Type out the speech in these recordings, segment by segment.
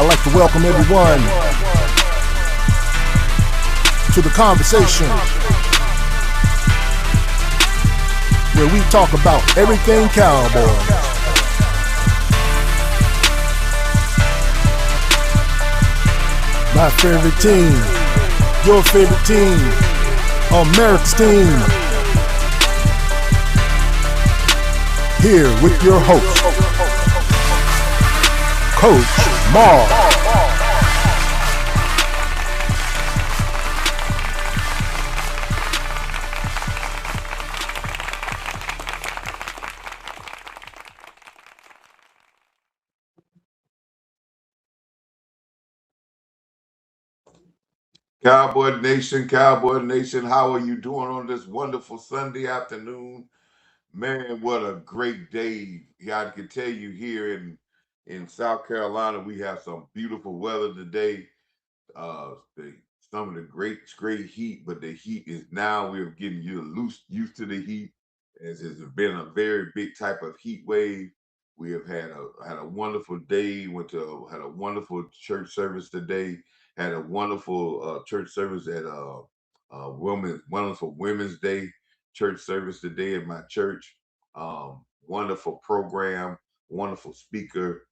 I'd like to welcome everyone to the conversation where we talk about everything Cowboys. My favorite team, your favorite team, America's team. Here with your host, Coach Marv. Cowboy Nation, how are you doing on this wonderful Sunday afternoon? Man, what a great day. Yeah, I can tell you here in South Carolina, we have some beautiful weather today. The some of the great heat, but the heat is now we're getting used to the heat as it's been a very big type of heat wave. We have had a wonderful day. Had a wonderful church service today. Had a wonderful church service at wonderful Women's Day church service today at my church. Wonderful program, wonderful speaker.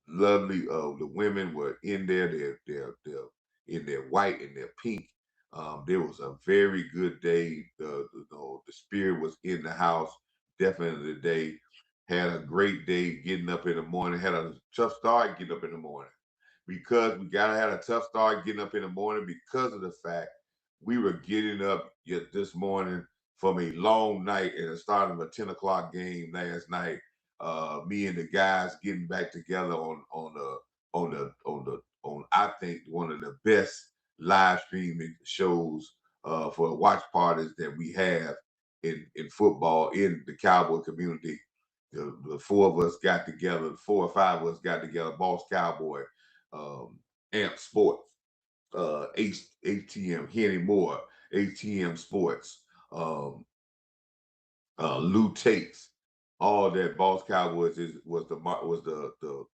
Lovely. The women were in there. They're in their white and their pink. There was a very good day. The spirit was in the house. Definitely today. Had a great day getting up in the morning. Had a tough start getting up in the morning because we gotta have a tough start getting up in the morning because of the fact we were getting up yet this morning from a long night and the start of a 10 o'clock game last night. Me and the guys getting back together on I think one of the best live streaming shows for watch parties that we have in football in the Cowboy community. The four of us got together, the 4 or 5 of us got together, Boss Cowboy, Amp Sports, ATM, Henny Moore, ATM Sports, um, Lou Tates, all that. Boss Cowboys was the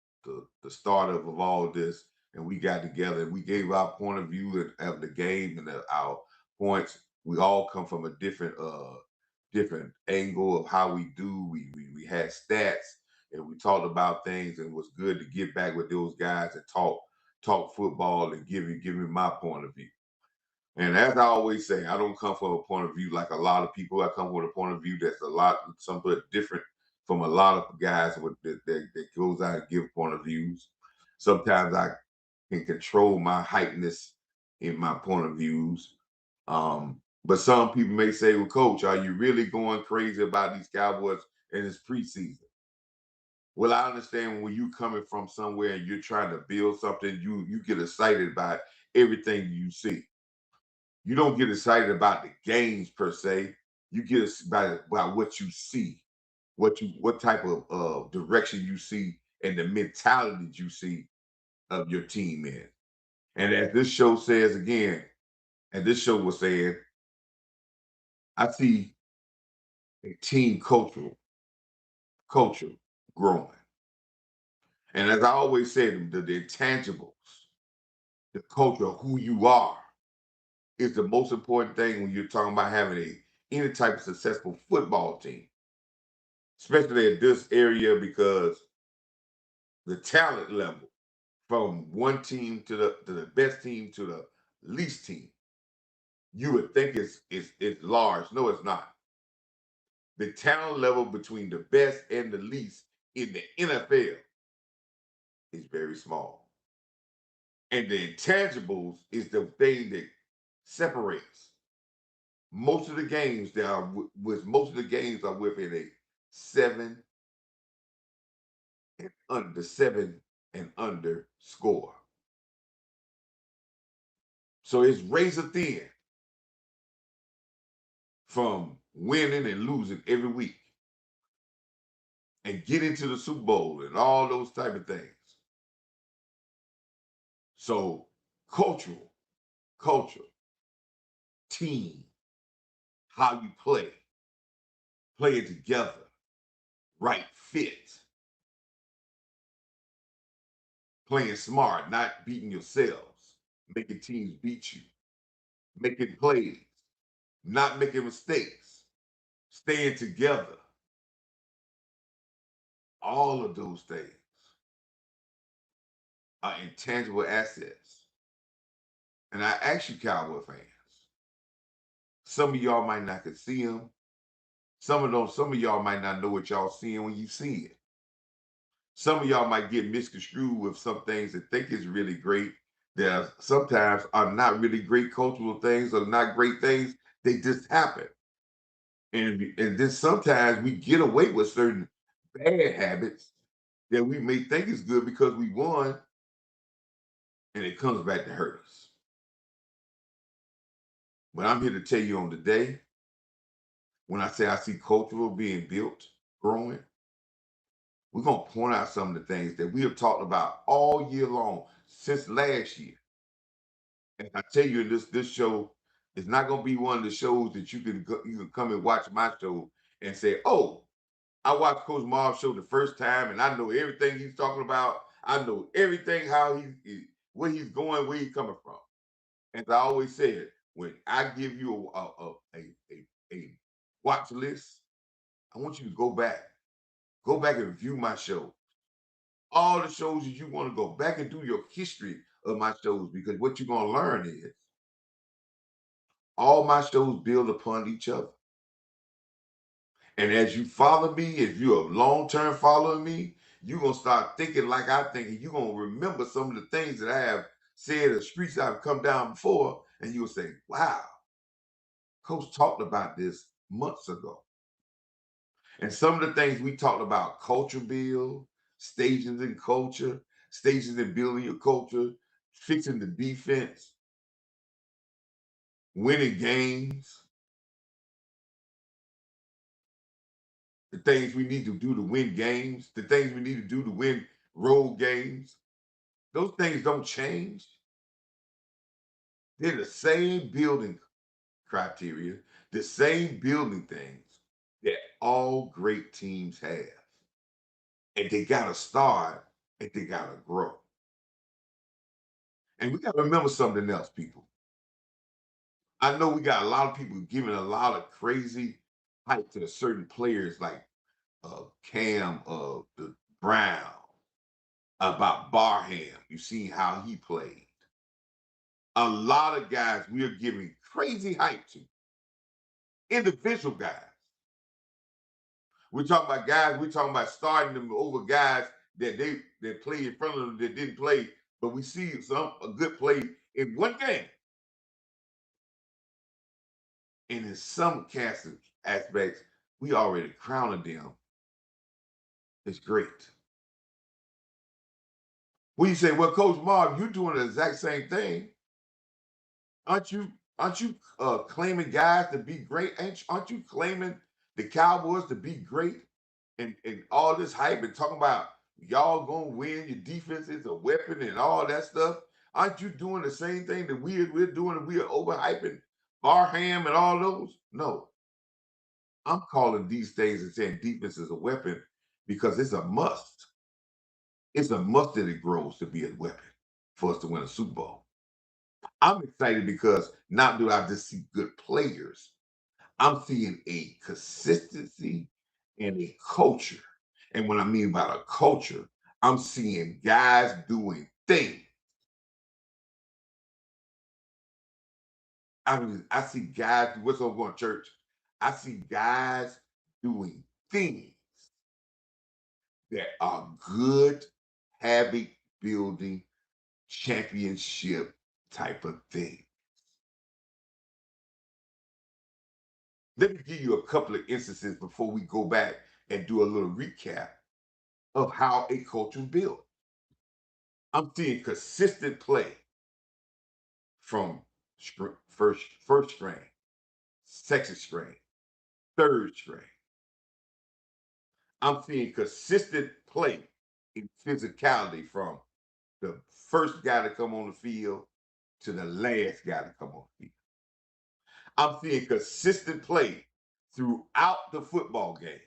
start of all this, and we got together and we gave our point of view of the game and our points. We all come from a different angle of how we do. We had stats and we talked about things, and it was good to get back with those guys and talk football and give me my point of view. And as I always say, I don't come from a point of view like a lot of people. I come from a point of view that's somewhat different from a lot of guys that goes out and give point of views. Sometimes I can control my heightness in my point of views. But some people may say, well, Coach, are you really going crazy about these Cowboys in this preseason? Well, I understand when you coming from somewhere and you're trying to build something, you get excited about everything you see. You don't get excited about the games per se. You get excited about what you see, what type of direction you see, and the mentality that you see of your team in. And as this show says again, and this show was saying, I see a team culture growing. And as I always said, the intangibles, the culture of who you are is the most important thing when you're talking about having any type of successful football team, especially at this area, because the talent level from one team to the best team to the least team, you would think it's large. No, it's not. The talent level between the best and the least in the NFL is very small. And the intangibles is the thing that separates. Most of the games that are with most of the games are within a seven seven and under score. So it's razor thin from winning and losing every week and getting to the Super Bowl and all those type of things. So culture, team, how you play it together, right fit, playing smart, not beating yourselves, making teams beat you, making plays, not making mistakes, staying together. All of those things are intangible assets. And I ask you, Cowboy fans, some of y'all might not could see them. Some of y'all might not know what y'all seeing when you see it. Some of y'all might get misconstrued with some things that think is really great that sometimes are not really great cultural things or not great things. They just happen. And then sometimes we get away with certain bad habits that we may think is good because we won, and it comes back to hurt us. But I'm here to tell you on the day, when I say I see cultural being built, growing, we're going to point out some of the things that we have talked about all year long since last year. And I tell you, this show is not going to be one of the shows that you can come and watch my show and say, "Oh, I watched Coach Marv's show the first time, and I know everything he's talking about. I know everything where he's going, where he's coming from." As I always said, when I give you a watch list, I want you to go back and view my show. All the shows that you want to go back and do your history of my shows, because what you're going to learn is all my shows build upon each other. And as you follow me, if you're a long-term follower of me, you're going to start thinking like I think, and you're going to remember some of the things that I have said, the streets I've come down before, and you'll say, wow, Coach talked about this months ago. And some of the things we talked about, culture build, stages in culture, stages in building your culture, fixing the defense, winning games, the things we need to do to win games, the things we need to do to win road games. Those things don't change. They're the same building criteria, the same building things that all great teams have. And they got to start and they got to grow. And we got to remember something else, people. I know we got a lot of people giving a lot of crazy hype to certain players like Cam the Brown, about Barham. You see how he played. A lot of guys we are giving crazy hype to. Individual guys. We're talking about guys, we're talking about starting them over guys that play in front of them that didn't play, but we see a good play in one game. And in some aspects, we already crowned them. It's great. When you say, well, Coach Marv, you're doing the exact same thing. Aren't you claiming guys to be great? Aren't you claiming the Cowboys to be great? And all this hype and talking about y'all gonna win, your defense is a weapon and all that stuff. Aren't you doing the same thing that we're doing and we are overhyping Barham and all those? No. I'm calling these things and saying defense is a weapon because it's a must. It's a must that it grows to be a weapon for us to win a Super Bowl. I'm excited because not do I just see good players, I'm seeing a consistency and a culture. And what I mean by a culture, I'm seeing guys doing things. I see guys, what's up going to church? I see guys doing things that are good habit building championship type of thing. Let me give you a couple of instances before we go back and do a little recap of how a culture is built. I'm seeing consistent play from first string, second string, third string. I'm seeing consistent play in physicality from the first guy to come on the field to the last guy to come on the field. I'm seeing consistent play throughout the football game.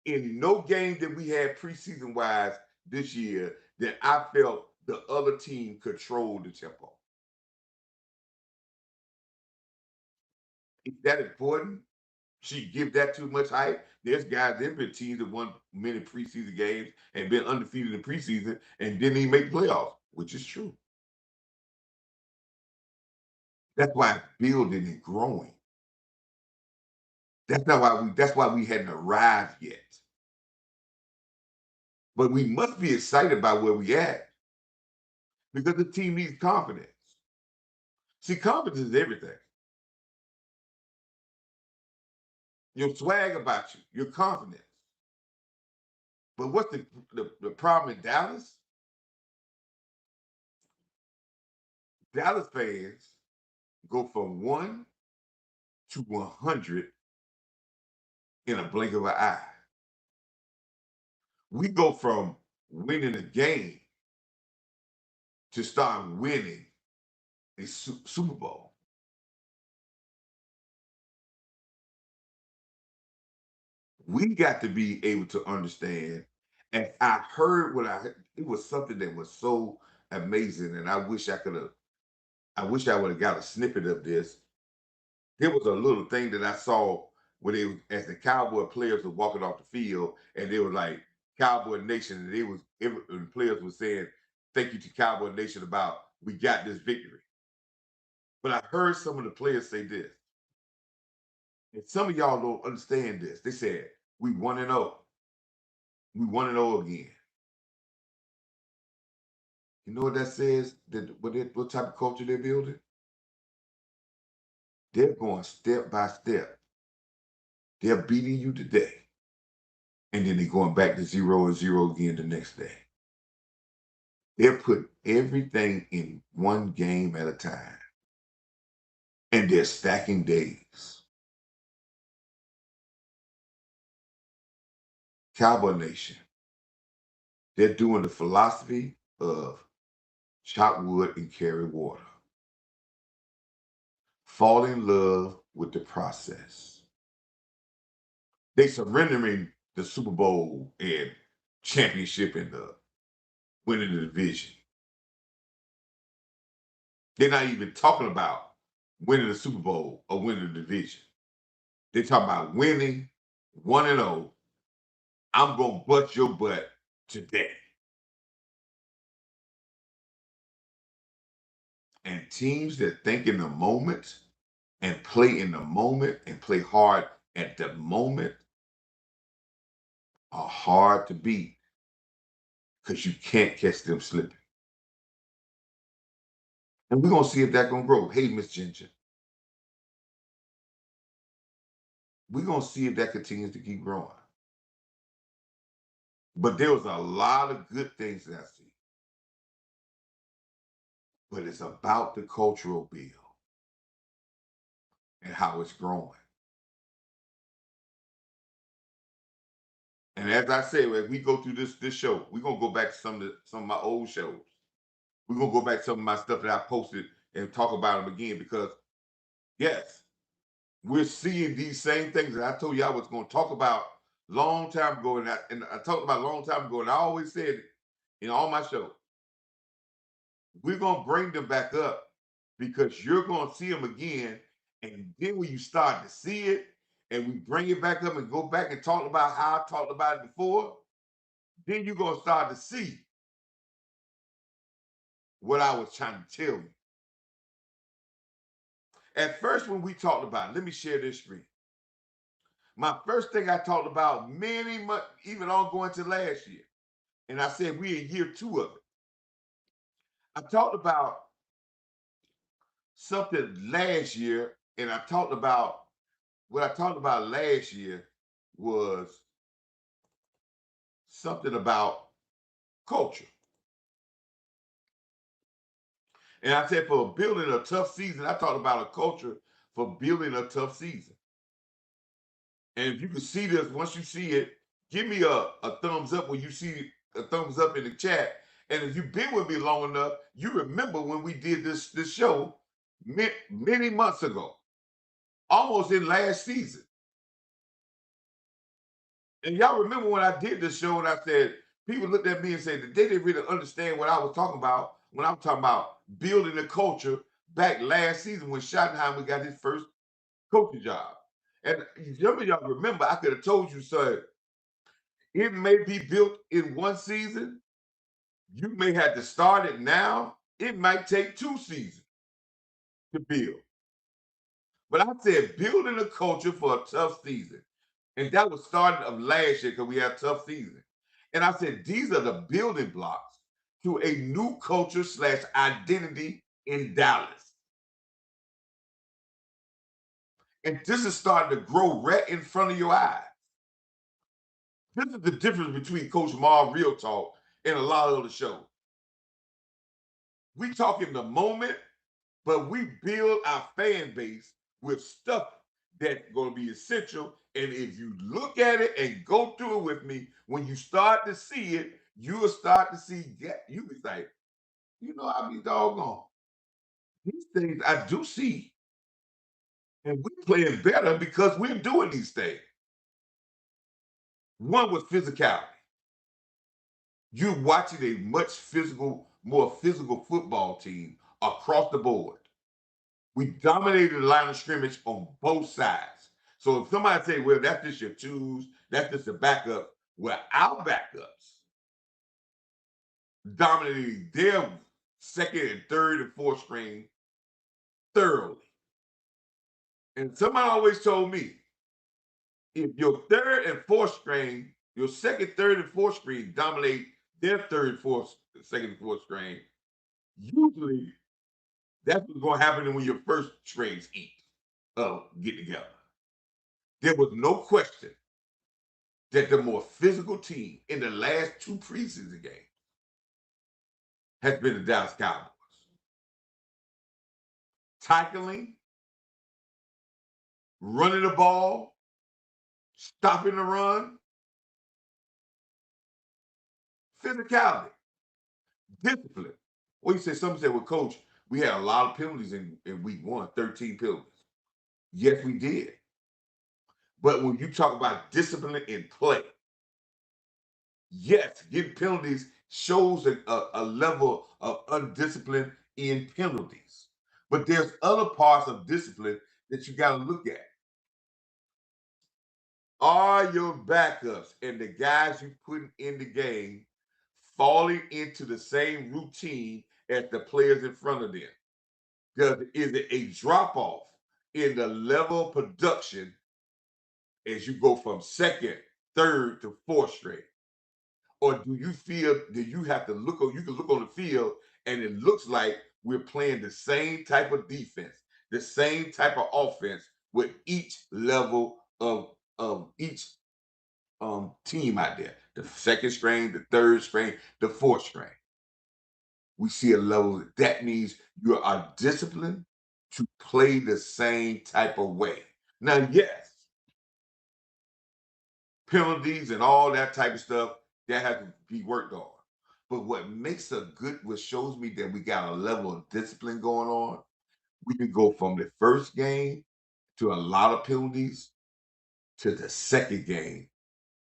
In no game that we had preseason wise this year that I felt the other team controlled the tempo. Is that important? She give that too much hype. There's guys, there's been teams that won many preseason games and been undefeated in preseason and didn't even make playoffs, which is true. That's why it's building and growing. That's why we hadn't arrived yet. But we must be excited about where we at because the team needs confidence. See, confidence is everything. Your swag about you, your confidence. But what's the problem in Dallas? Dallas fans go from 1 to 100 in a blink of an eye. We go from winning a game to start winning a Super Bowl. We got to be able to understand. And I heard it was something that was so amazing. And I wish I would have got a snippet of this. There was a little thing that I saw where as the Cowboy players were walking off the field, and they were like Cowboy Nation, and and the players were saying, "Thank you to Cowboy Nation about we got this victory." But I heard some of the players say this, and some of y'all don't understand this. They said, "We 1-0. We 1-0 again." You know what that says? What type of culture they're building? They're going step by step. They're beating you today, and then they're going back to 0-0 again the next day. They're putting everything in one game at a time, and they're stacking days. Cowboy Nation, they're doing the philosophy of chop wood and carry water. Fall in love with the process. They surrendering the Super Bowl and championship and the winning the division. They're not even talking about winning the Super Bowl or winning the division. They're talking about winning 1-0. I'm gonna bust your butt today. And teams that think in the moment and play in the moment and play hard at the moment are hard to beat because you can't catch them slipping. And we're gonna see if that's gonna grow. Hey, Miss Ginger, we're gonna see if that continues to keep growing. But there was a lot of good things that I see. But it's about the cultural bill and how it's growing. And as I say, as we go through this show, we're gonna go back to some of my old shows. We're gonna go back to some of my stuff that I posted and talk about them again because yes, we're seeing these same things that I told you I was gonna talk about long time ago, and I talked about a long time ago, and I always said it in all my shows. We're gonna bring them back up because you're gonna see them again, and then when you start to see it, and we bring it back up and go back and talk about how I talked about it before, then you're gonna start to see what I was trying to tell you. At first, when we talked about it, let me share this screen. My first thing I talked about many months, even on going to last year, and I said we in year 2 of it. I talked about something last year, and I talked about what I talked about last year was something about culture. And I said for building a tough season, I talked about a culture for building a tough season. And if you can see this, once you see it, give me a thumbs up when you see a thumbs up in the chat. And if you've been with me long enough, you remember when we did this show many months ago, almost in last season. And y'all remember when I did this show and I said, People looked at me and said that they didn't really understand what I was talking about when I was talking about building a culture back last season when Schottenheimer got his first coaching job. And some of y'all remember, I could have told you, sir, it may be built in one season. You may have to start it now. It might take 2 seasons to build. But I said building a culture for a tough season. And that was starting of last year because we had a tough season. And I said, these are the building blocks to a new culture slash identity in Dallas. And this is starting to grow right in front of your eyes. This is the difference between Coach Marv Real Talk and a lot of other shows. We talk in the moment, but we build our fan base with stuff that's going to be essential. And if you look at it and go through it with me, when you start to see it, you'll start to see, you be like, I be doggone. These things I do see, and we're playing better because we're doing these things. One was physicality. You're watching a more physical football team across the board. We dominated the line of scrimmage on both sides. So if somebody say, well, that's just your twos, that's just the backup, well, our backups dominated their second and third and fourth string thoroughly. And somebody always told me, if your third and fourth string, your second, third, and fourth string dominate their third, fourth, second, and fourth string, usually that's what's going to happen when your first strings get together. There was no question that the more physical team in the last 2 preseason games has been the Dallas Cowboys. Tackling, running the ball, stopping the run, physicality, discipline. Well, you said something said, well, coach, we had a lot of penalties in week 1, 13 penalties. Yes, we did. But when you talk about discipline in play, yes, getting penalties shows a level of undiscipline in penalties. But there's other parts of discipline that you got to look at. Are your backups and the guys you put in the game falling into the same routine as the players in front of them? Is it a drop off in the level of production as you go from second, third to fourth string? Or do you feel that you have to you can look on the field and it looks like we're playing the same type of defense, the same type of offense with each level of each team out there. The second string, the third string, the fourth string. We see a level that means you are disciplined to play the same type of way. Now, yes, penalties and all that type of stuff that has to be worked on. But what shows me that we got a level of discipline going on, we can go from the first game to a lot of penalties to the second game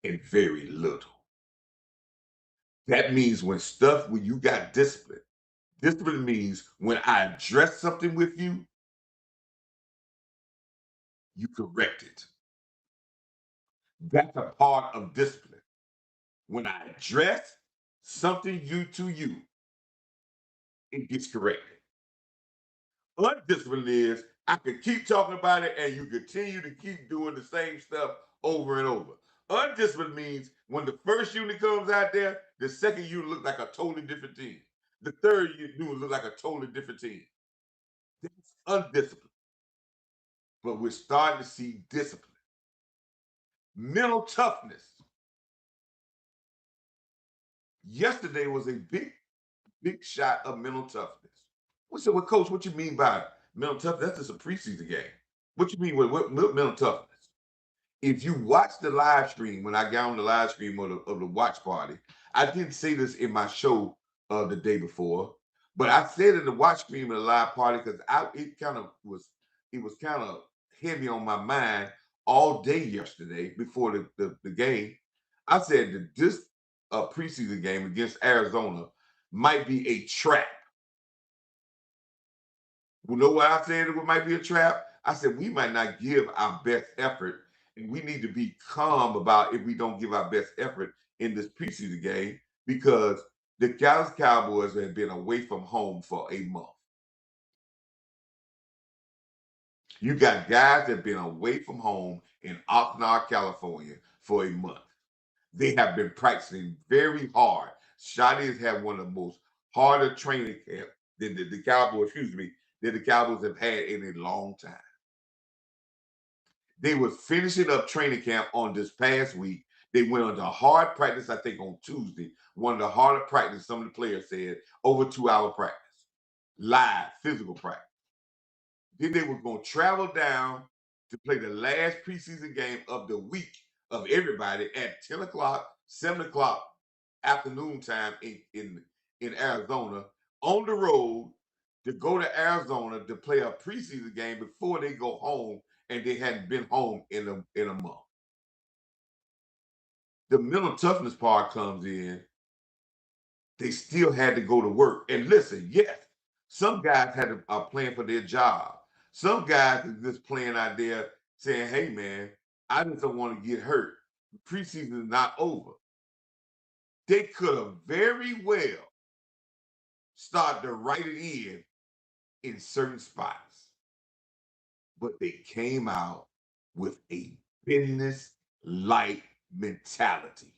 in very little. That means when you got discipline means when I address something with you, you correct it. That's a part of discipline. When I address something to you, it gets corrected. Undisciplined is I can keep talking about it and you continue to keep doing the same stuff over and over. Undisciplined means when the first unit comes out there, the second unit looks like a totally different team. The third unit look like a totally different team. That's undisciplined. But we're starting to see discipline. Mental toughness. Yesterday was a big shot of mental toughness. We said, well, coach, what you mean by mental toughness? That's just a preseason game. What you mean with mental toughness? If you watch the live stream, when I got on the live stream of the watch party, I didn't say this in my show the day before, but I said in the watch stream of the live party because it was kind of heavy on my mind all day yesterday before the game. I said that preseason game against Arizona might be a trap. You know what I said it might be a trap? I said we might not give our best effort, and we need to be calm about if we don't give our best effort in this preseason game because the Dallas Cowboys have been away from home for a month. You got guys that have been away from home in Oxnard, California for a month. They have been practicing very hard. Shotty has had one of the most harder training camp than the Cowboys, that the Cowboys have had in a long time. They were finishing up training camp on this past week. They went on the hard practice, I think, on Tuesday. One of the harder practice, some of the players said, over 2-hour practice, live, physical practice. Then they were going to travel down to play the last preseason game of the week of everybody at 10 o'clock, 7 o'clock afternoon time in Arizona on the road to go to Arizona to play a preseason game before they go home, and they hadn't been home in a month. The mental toughness part comes in. They still had to go to work. And listen, yes, some guys had a plan for their job. Some guys are just playing out there saying, hey, man, I just don't want to get hurt. The preseason is not over. They could have very well started to write it in certain spots. But they came out with a business-like mentality,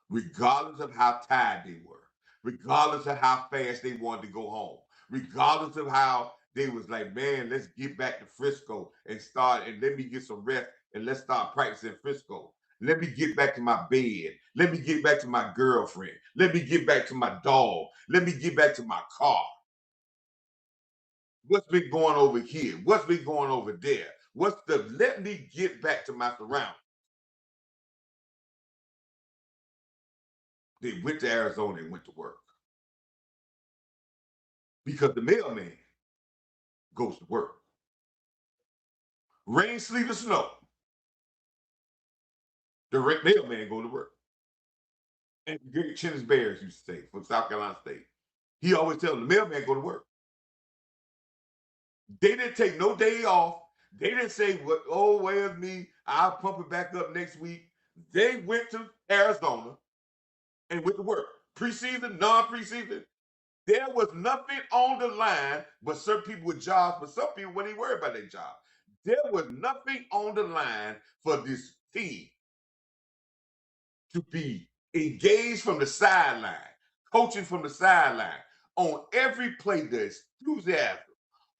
regardless of how tired they were, regardless of how fast they wanted to go home, regardless of how they was like, man, let's get back to Frisco and let me get some rest and let's start practicing Frisco. Let me get back to my bed. Let me get back to my girlfriend. Let me get back to my dog. Let me get back to my car. What's been going over here? What's been going over there? Let me get back to my surroundings. They went to Arizona and went to work. Because the mailman goes to work. Rain, sleet, or snow, the mailman go to work. And Gary Chennis Bears used to say from South Carolina State. He always tell them the mailman go to work. They didn't take no day off. They didn't say, where's me? I'll pump it back up next week. They went to Arizona and went to work. Preseason, non-preseason. There was nothing on the line but certain people with jobs, but some people weren't even worried about their job. There was nothing on the line for this team to be engaged from the sideline, coaching from the sideline, on every play, the enthusiasm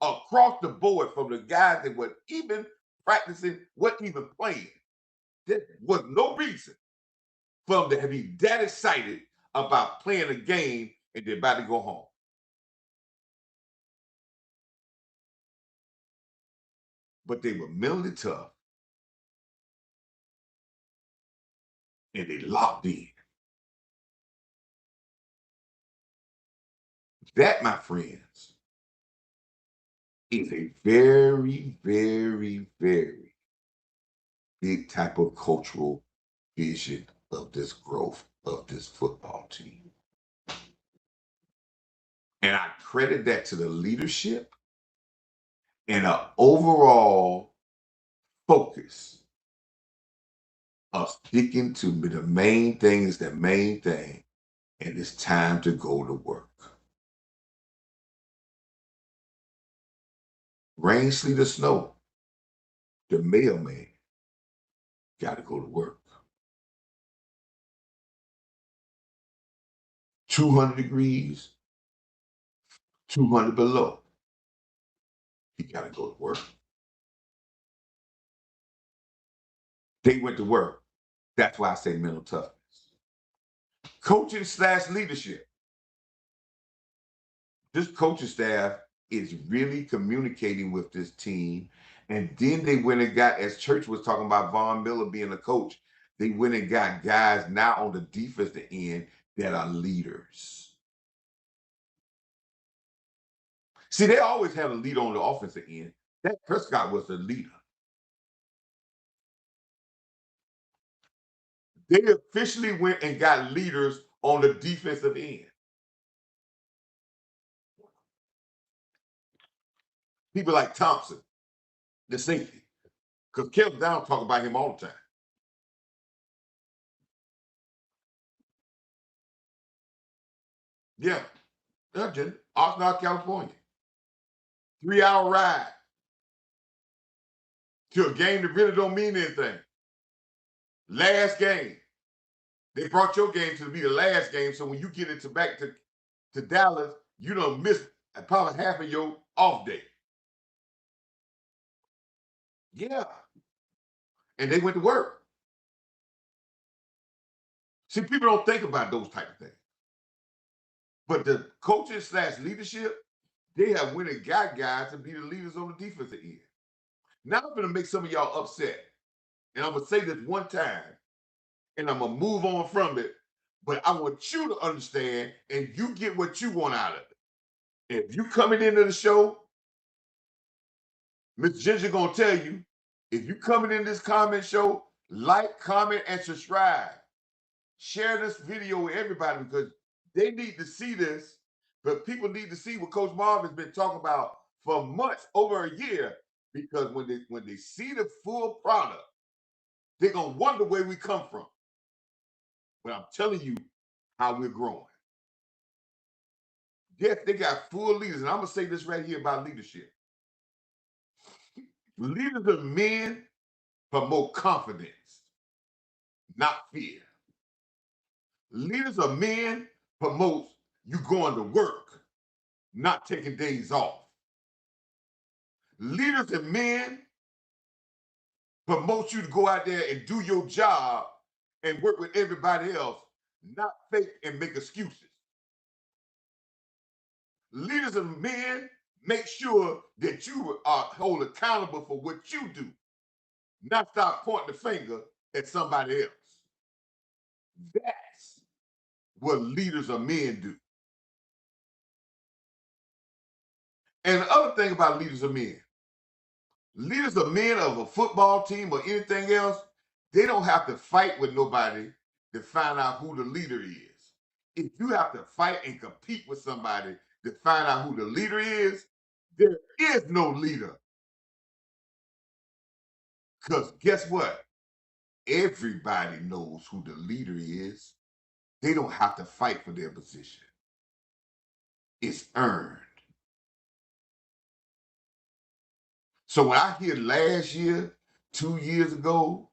across the board from the guys that were even practicing, weren't even playing. There was no reason for them to be that excited about playing a game and they're about to go home. But they were mentally tough and they locked in. That, my friends, is a very, very, very big type of cultural vision of this growth of this football team. And I credit that to the leadership and an overall focus of sticking to the main thing is the main thing, and it's time to go to work. Rain, sleet, or snow, the mailman got to go to work. 200 degrees, 200 below, he got to go to work. They went to work. That's why I say mental toughness. Coaching / leadership. This coaching staff is really communicating with this team. And then they went and got, as Church was talking about Von Miller being a coach, they went and got guys now on the defensive end that are leaders. See, they always have a leader on the offensive end. Dak Prescott was the leader. They officially went and got leaders on the defensive end. People like Thompson, the safety. Because Kevin Down talk about him all the time. Yeah. Urgent. Oxnard, California. 3-hour ride to a game that really don't mean anything. Last game. They brought your game to be the last game, so when you get into back to Dallas, you don't miss probably half of your off day. Yeah. And they went to work. See, people don't think about those type of things. But the coaches / leadership, they have went and got guys to be the leaders on the defensive end. Now I'm going to make some of y'all upset. And I'm going to say this one time, and I'm going to move on from it. But I want you to understand, and you get what you want out of it. If you coming into the show, Miss Ginger going to tell you, if you coming in this comment show, like, comment, and subscribe. Share this video with everybody because they need to see this, but people need to see what Coach Marv has been talking about for months, over a year, because when they see the full product, they're gonna wonder where we come from. But I'm telling you how we're growing. Yes, they got full leaders, and I'm gonna say this right here about leadership. Leaders of men promote confidence, not fear. Leaders of men promote you going to work, not taking days off. Leaders and men promote you to go out there and do your job and work with everybody else, not fake and make excuses. Leaders and men make sure that you are held accountable for what you do, not start pointing the finger at somebody else. That's what leaders of men do. And the other thing about leaders of men of a football team or anything else, they don't have to fight with nobody to find out who the leader is. If you have to fight and compete with somebody to find out who the leader is, there is no leader. Because guess what? Everybody knows who the leader is. They don't have to fight for their position. It's earned. So when I hear last year, 2 years ago,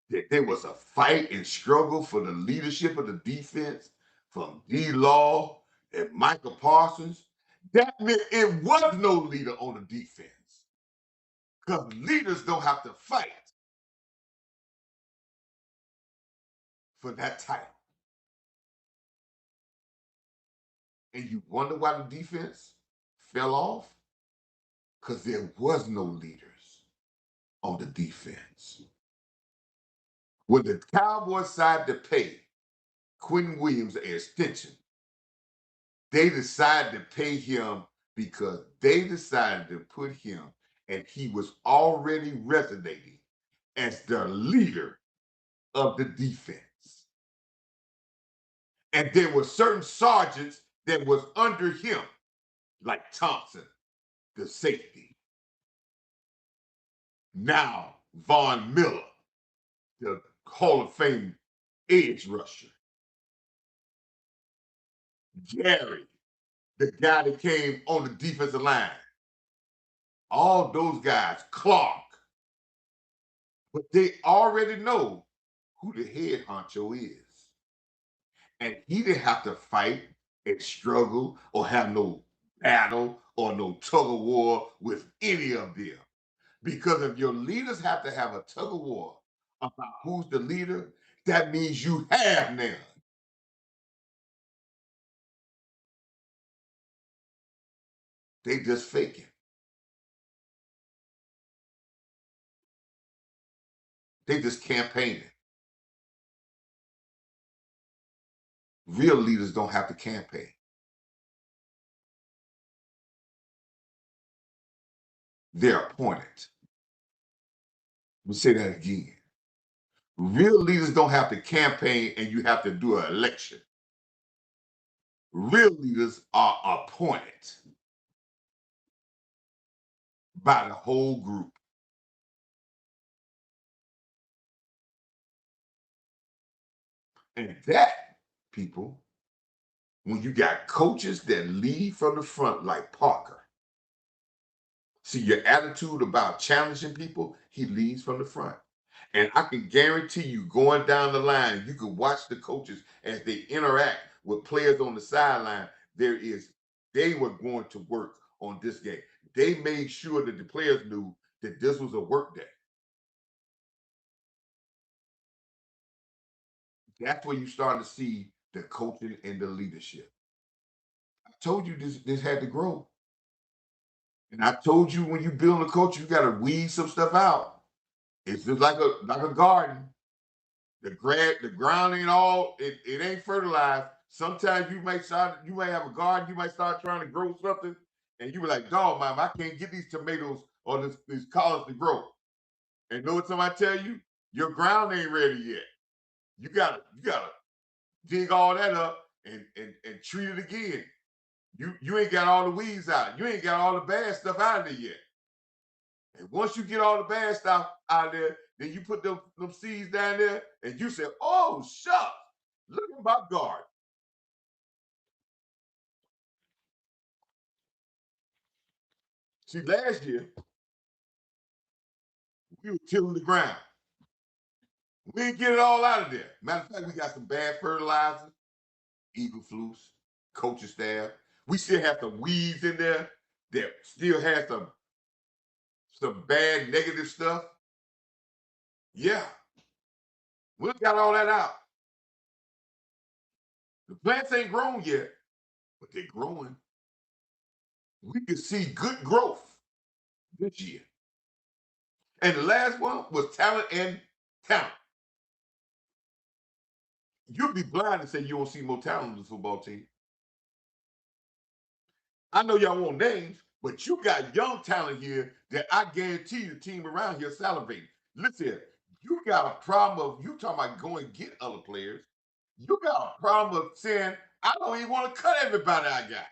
that there was a fight and struggle for the leadership of the defense from D. Law and Michael Parsons, that meant it was no leader on the defense. Because leaders don't have to fight for that title. And you wonder why the defense fell off? Because there was no leaders on the defense. When the Cowboys decided to pay Quentin Williams an extension, they decided to pay him because they decided to put him, and he was already resonating as the leader of the defense. And there were certain sergeants that was under him, like Thompson, the safety. Now Von Miller, the Hall of Fame edge rusher. Gary, the guy that came on the defensive line. All those guys, Clark. But they already know who the head honcho is. And he didn't have to fight and struggle or have no battle or no tug of war with any of them. Because if your leaders have to have a tug of war about who's the leader, that means you have none. They just faking. They just campaigning. Real leaders don't have to campaign. They're appointed. Let me say that again. Real leaders don't have to campaign and you have to do an election. Real leaders are appointed by the whole group. And that, people, when you got coaches that lead from the front like Parker, see your attitude about challenging people, he leads from the front. And I can guarantee you, going down the line, you can watch the coaches as they interact with players on the sideline. They were going to work on this game. They made sure that the players knew that this was a work day. That's where you start to see the coaching and the leadership. I told you this had to grow. And I told you when you build a coach, you got to weed some stuff out. It's just like a garden. The ground ain't it ain't fertilized. Sometimes you may have a garden, you might start trying to grow something, and you be like, dog, mom, I can't get these tomatoes or these collards to grow. And know what somebody tell you? Your ground ain't ready yet. You gotta dig all that up and treat it again. You ain't got all the weeds out. You ain't got all the bad stuff out of there yet. And once you get all the bad stuff out of there, then you put them seeds down there and you say, oh, shucks, look at my garden. See, last year, we were tilling the ground. We didn't get it all out of there. Matter of fact, we got some bad fertilizers, eagle flus, coaching staff. We still have some weeds in there that still has some bad negative stuff. Yeah, we got all that out. The plants ain't grown yet, but they're growing. We can see good growth this year. And the last one was talent and talent. You'd be blind to say you don't see more talent in the football team. I know y'all want names, but you got young talent here that I guarantee you the team around here salivating. Listen here, you got a problem of you talking about going and get other players. You got a problem of saying, I don't even want to cut everybody I got.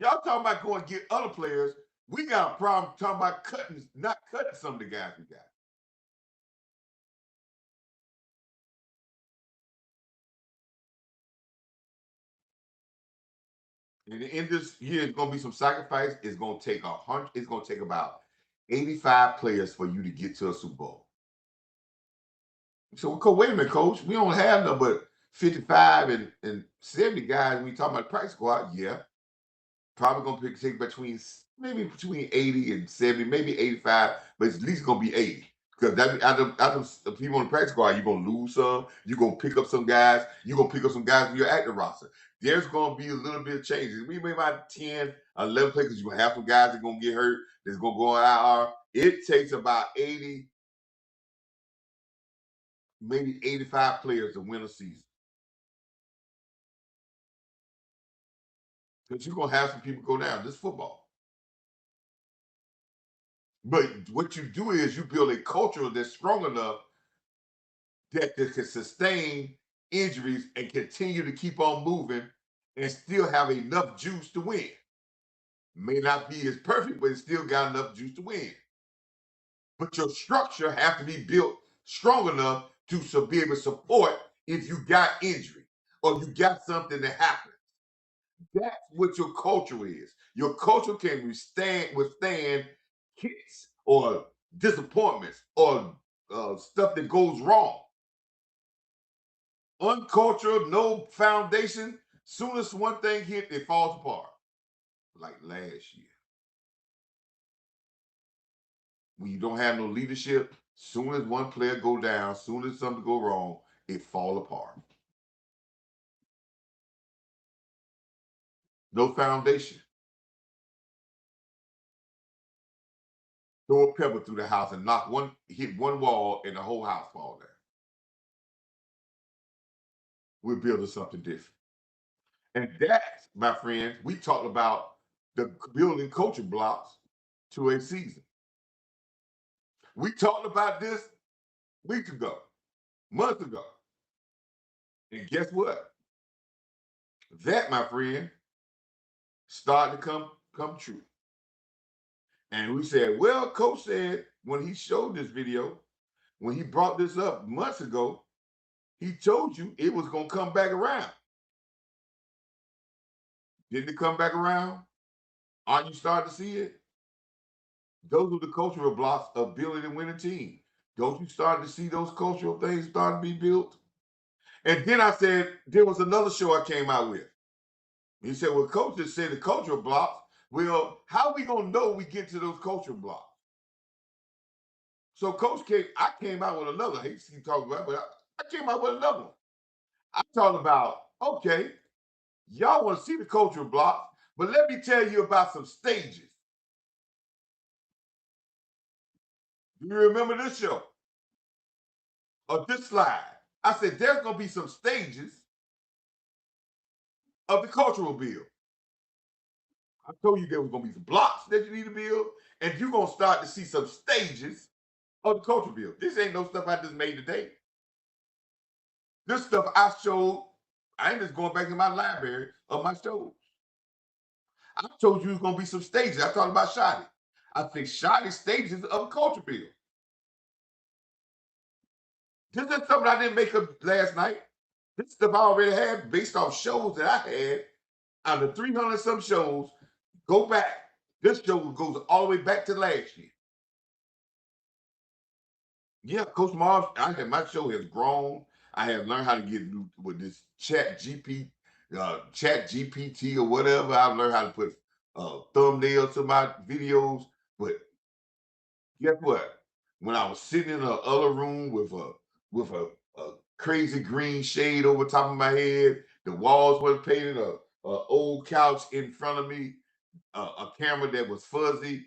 Y'all talking about going and get other players. We got a problem talking about not cutting some of the guys we got. And in this year, it's gonna be some sacrifice. It's gonna take 100. It's gonna take about 85 players for you to get to a Super Bowl. So, wait a minute, coach. We don't have no but 55 and 70 guys. We talking about practice squad. Yeah, probably gonna take maybe between 80 and 70, maybe 85, but it's at least gonna be 80. Because that out of the people on the practice squad, you're gonna lose some, you're gonna pick up some guys, you're gonna pick up some guys from your active roster. There's gonna be a little bit of changes. We may about 10, 11 players, because you're gonna have some guys that are gonna get hurt, that's gonna go on IR. It takes about 80, maybe 85 players to win a season. Because you're gonna have some people go down. This football. But what you do is you build a culture that's strong enough that can sustain injuries and continue to keep on moving and still have enough juice to win. May not be as perfect, but it still got enough juice to win. But your structure has to be built strong enough to be able to support if you got injury or you got something that happens. That's what your culture is. Your culture can withstand hits or disappointments or stuff that goes wrong. Uncultured, no foundation. Soon as one thing hit, it falls apart. Like last year, when you don't have no leadership, soon as one player go down, soon as something go wrong, it fall apart. No foundation. Throw a pebble through the house and hit one wall, and the whole house fall down. we're building something different. And that, my friends, we talked about the building culture blocks to a season. We talked about this weeks ago, months ago. And guess what? That, my friend, started to come true. And we said, well, Coach said when he showed this video, when he brought this up months ago, he told you it was going to come back around. Didn't it come back around? Aren't you starting to see it? Those are the cultural blocks of building and winning team. Don't you start to see those cultural things start to be built? And then I said, there was another show I came out with. He said, well, Coach just said the cultural blocks. Well, how are we going to know we get to those cultural blocks? So I came out with another, he talking about, but I came out with another one. I talked about, okay, y'all want to see the cultural blocks, but let me tell you about some stages. Do you remember this show? Or this slide? I said, there's going to be some stages of the cultural build. I told you there was going to be some blocks that you need to build, and you're going to start to see some stages of the cultural build. This ain't no stuff I just made today. This stuff I showed, I ain't just going back in my library of my shows. I told you it's going to be some stages. I talked about Shotty. I think Shotty stages of a culture build. This is something I didn't make up last night. This stuff I already had based off shows that I had out of 300 some shows. Go back. This show goes all the way back to last year. Yeah, Coach Marv, my show has grown. I have learned how to get with this chat GPT or whatever. I've learned how to put thumbnails to my videos. But guess what? When I was sitting in the other room with a crazy green shade over top of my head, the walls weren't painted, a old couch in front of me, a camera that was fuzzy,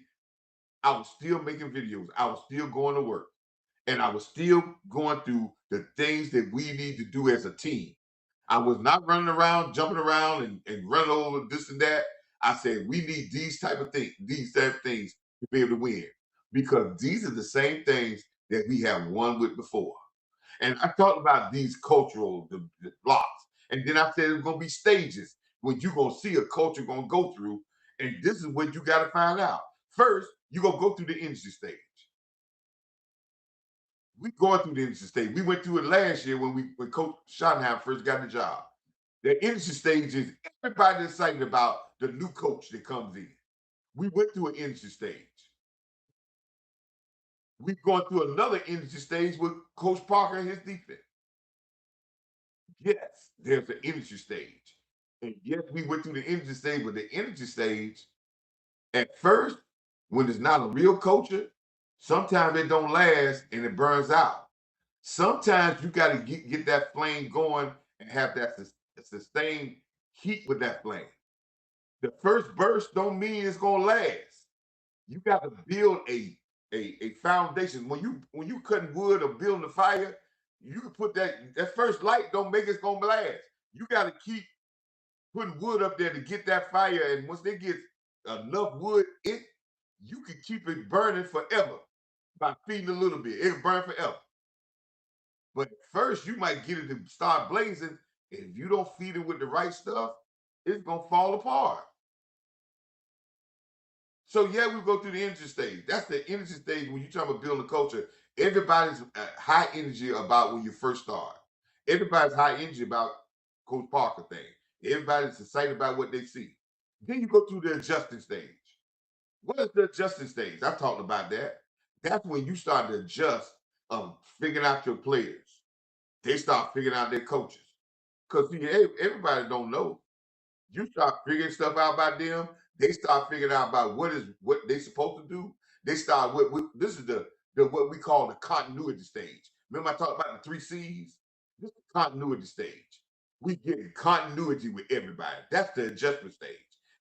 I was still making videos. I was still going to work. And I was still going through the things that we need to do as a team. I was not running around, jumping around and running over this and that. I said, we need these type of things to be able to win. Because these are the same things that we have won with before. And I talked about these cultural the blocks. And then I said it's gonna be stages when you're gonna see a culture gonna go through. And this is what you gotta find out. First, you're gonna go through the industry stage. We going through the industry stage. We went through it last year when Coach Schottenheimer first got the job. The industry stage is everybody excited about the new coach that comes in. We went through an industry stage. We've gone through another industry stage with Coach Parker and his defense. Yes, there's an industry stage. And yes, we went through the industry stage, but the industry stage, at first, when it's not a real culture, sometimes it don't last and it burns out. Sometimes you got to get that flame going and have that sustained heat with that flame. The first burst don't mean it's gonna last. You got to build a foundation. When you cutting wood or building a fire, you can put that first light don't make it's gonna last. You got to keep putting wood up there to get that fire, and once they get enough wood, you can keep it burning forever by feeding a little bit. It'll burn forever. But first, you might get it to start blazing. If you don't feed it with the right stuff, it's gonna fall apart. So yeah, we go through the energy stage. That's the energy stage when you talk about building a culture. Everybody's high energy about when you first start. Everybody's high energy about Coach Parker thing. Everybody's excited about what they see. Then you go through the adjusting stage. What is the adjusting stage? I talked about that. That's when you start to adjust, figuring out your players. They start figuring out their coaches. Because everybody don't know. You start figuring stuff out about them. They start figuring out about what they supposed to do. They start this is the what we call the continuity stage. Remember I talked about the 3 C's? This is the continuity stage. We get continuity with everybody. That's the adjustment stage.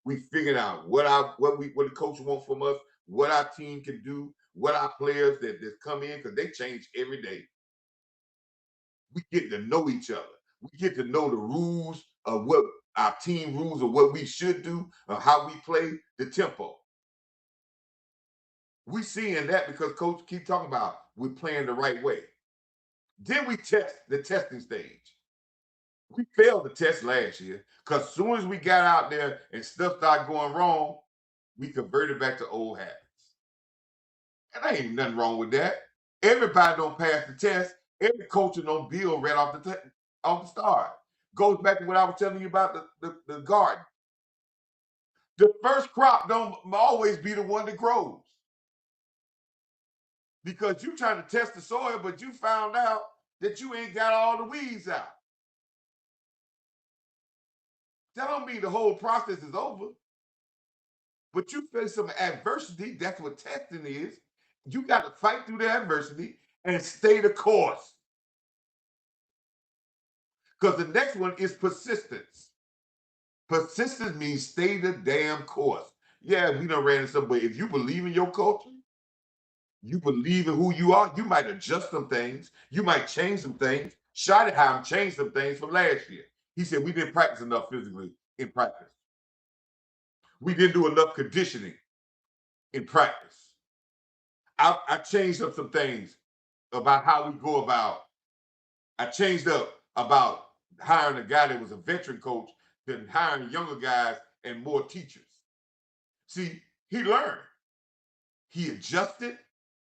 We figured out what the coach wants from us, what our team can do, what our players that come in because they change every day. We get to know each other. We get to know the rules of what our team rules of what we should do, of how we play, the tempo. We seeing that because coach keep talking about we're playing the right way. Then we test the testing stage. We failed the test last year because as soon as we got out there and stuff started going wrong, we converted back to old habits. And there ain't nothing wrong with that. Everybody don't pass the test. Every culture don't build right off the start. Goes back to what I was telling you about the garden. The first crop don't always be the one that grows because you trying to test the soil, but you found out that you ain't got all the weeds out. That don't mean the whole process is over, but you face some adversity. That's what testing is. You got to fight through the adversity and stay the course. Because the next one is persistence. Persistence means stay the damn course. Yeah, we done ran into some, but if you believe in your culture, you believe in who you are, you might adjust some things, you might change some things. Schottenheim changed some things from last year. He said we didn't practice enough physically in practice. We didn't do enough conditioning in practice. I changed up some things about how we go about. I changed up about hiring a guy that was a veteran coach than hiring younger guys and more teachers. See, he learned. He adjusted.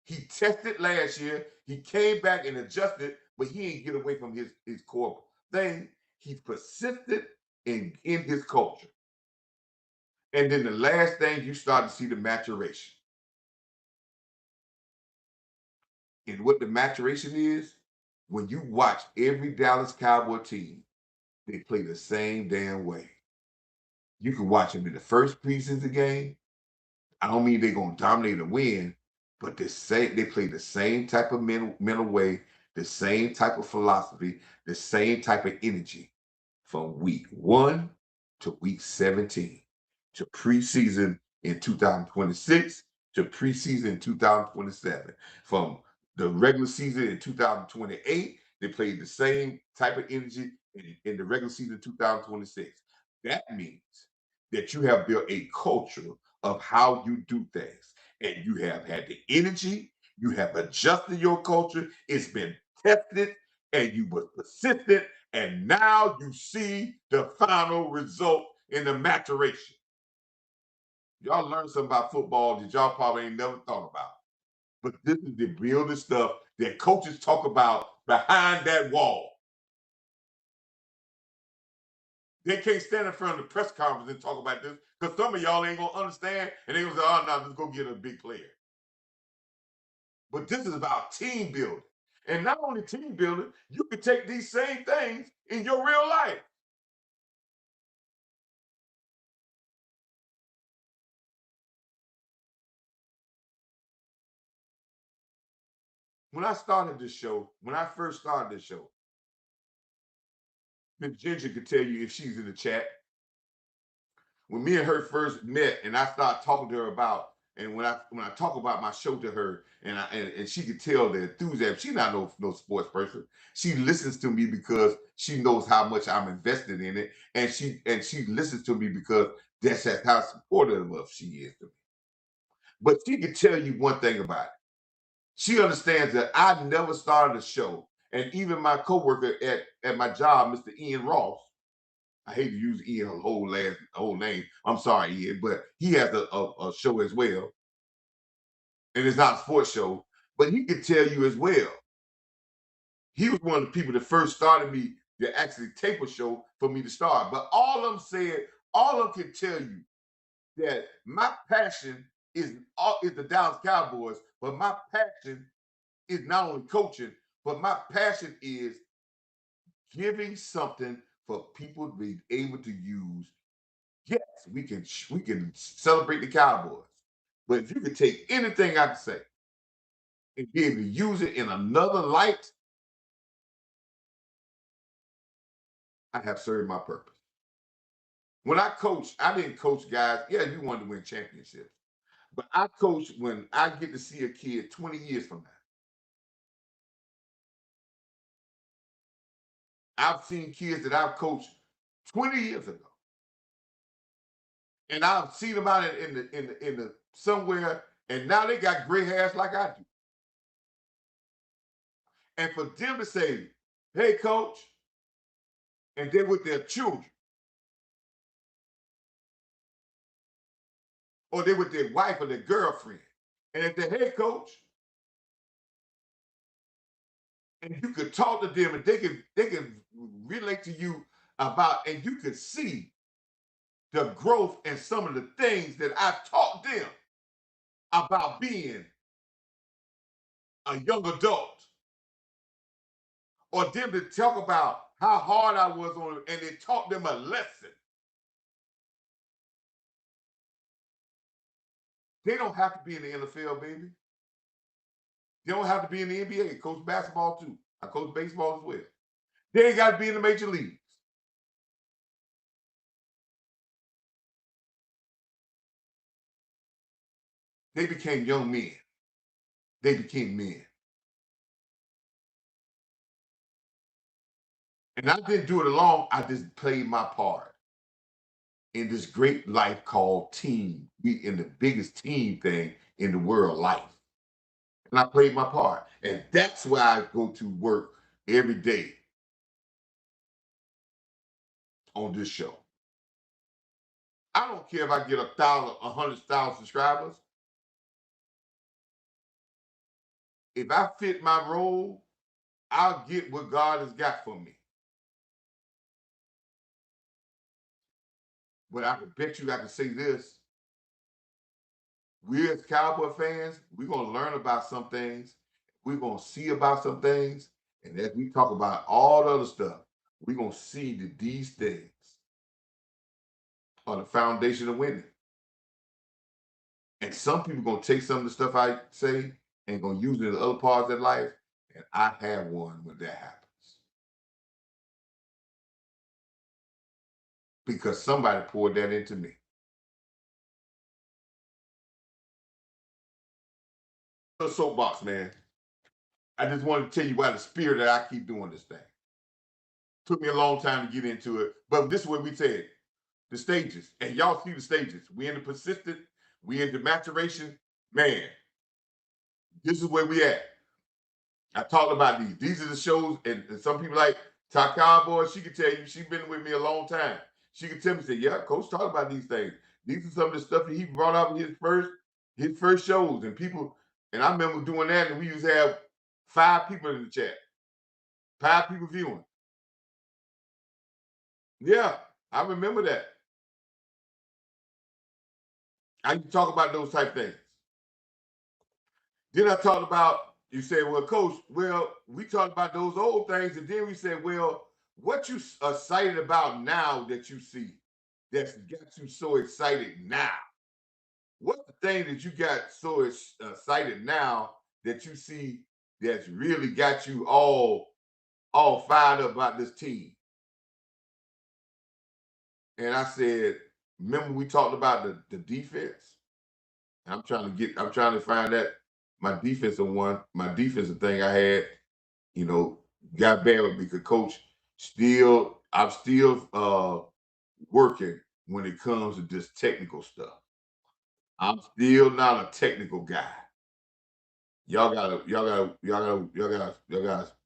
He tested last year. He came back and adjusted, but he ain't get away from his core thing. He persisted in his culture. And then the last thing, you start to see the maturation. And what the maturation is, when you watch every Dallas Cowboy team, they play the same damn way. You can watch them in the first preseason game. I don't mean they're gonna dominate and win, but they play the same type of mental way, the same type of philosophy, the same type of energy from week 1 to week 17 to preseason in 2026 to preseason in 2027. From the regular season in 2028, they played the same type of energy in the regular season 2026. That means that you have built a culture of how you do things. And you have had the energy, you have adjusted your culture, it's been tested, and you were persistent, and now you see the final result in the maturation. Y'all learned something about football that y'all probably ain't never thought about. But this is the building stuff that coaches talk about behind that wall. They can't stand in front of the press conference and talk about this because some of y'all ain't gonna understand and they gonna say, oh no, let's go get a big player. But this is about team building. And not only team building, you can take these same things in your real life. When I first started this show, Miss Ginger could tell you if she's in the chat. When me and her first met, and I started talking to her about, and when I talk about my show to her, and she could tell the enthusiasm. She's not no sports person. She listens to me because she knows how much I'm invested in it, and she listens to me because that's how supportive of she is to me. But she can tell you one thing about it. She understands that I never started a show, and even my coworker at my job, Mr. Ian Ross. I hate to use Ian's whole name. I'm sorry, Ian, but he has a show as well, and it's not a sports show. But he can tell you as well. He was one of the people that first started me to actually tape a show for me to start. But all of them can tell you that my passion is the Dallas Cowboys, but my passion is not only coaching, but my passion is giving something for people to be able to use. Yes, we can celebrate the Cowboys, but if you could take anything I can say and be able to use it in another light, I have served my purpose. When I coach, I didn't coach guys. Yeah, you wanted to win championships, but I coach when I get to see a kid 20 years from now. I've seen kids that I've coached 20 years ago, and I've seen them out in the somewhere, and now they got gray hairs like I do. And for them to say, "Hey, coach," and they're with their children, or they're with their wife or their girlfriend, and they say, "Hey, coach," and you could talk to them, and they can relate to you about, and you could see the growth and some of the things that I taught them about being a young adult, or them to talk about how hard I was on it, and it taught them a lesson. They don't have to be in the NFL, baby. They don't have to be in the NBA. I coach basketball too. I coach baseball as well. They ain't got to be in the major leagues. They became young men. They became men. And I didn't do it alone. I just played my part in this great life called team. We in the biggest team thing in the world, life. And I played my part. And that's why I go to work every day on this show. I don't care if I get 1,000, 100,000 subscribers. If I fit my role, I'll get what God has got for me. But I can bet you I can say this. We as Cowboy fans, we're gonna learn about some things. We're gonna see about some things. And as we talk about all the other stuff, we're gonna see that these things are the foundation of winning. And some people gonna take some of the stuff I say and gonna use it in other parts of their life. And I have one when that happens. Because somebody poured that into me. The soapbox, man. I just wanted to tell you why the spirit that I keep doing this thing. Took me a long time to get into it, but this is what we said: the stages, and y'all see the stages. We in the persistent, we in the maturation. Man, this is where we at. I talked about these. These are the shows, and some people like Ty Cowboy. She could tell you she's been with me a long time. She could tell me, say, "Yeah, Coach, talk about these things. These are some of the stuff that he brought up in his first shows." And people, and I remember doing that, and we used to have 5 people in the chat, 5 people viewing. Yeah, I remember that. I used to talk about those type things. Then I talked about, you said, "Well, Coach, well, we talked about those old things," and then we said, "Well, what you excited about now that you see that's got you so excited now? What's the thing that you got so excited now that you see that's really got you all fired up about this team?" And I said, "Remember we talked about the defense? I'm trying to find that my defensive one, my defensive thing I had, you know, got bad with me because coach I'm still working when it comes to this technical stuff. I'm still not a technical guy. Y'all gotta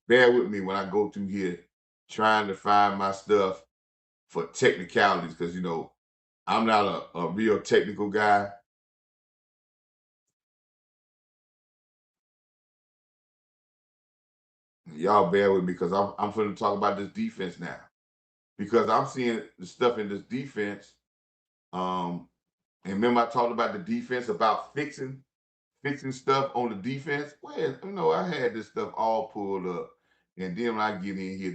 bear with me when I go through here trying to find my stuff for technicalities because I'm not a real technical guy. Y'all bear with me because I'm going to talk about this defense now because I'm seeing the stuff in this defense. And remember I talked about the defense about fixing stuff on the defense. Well, I had this stuff all pulled up, and then when I get in here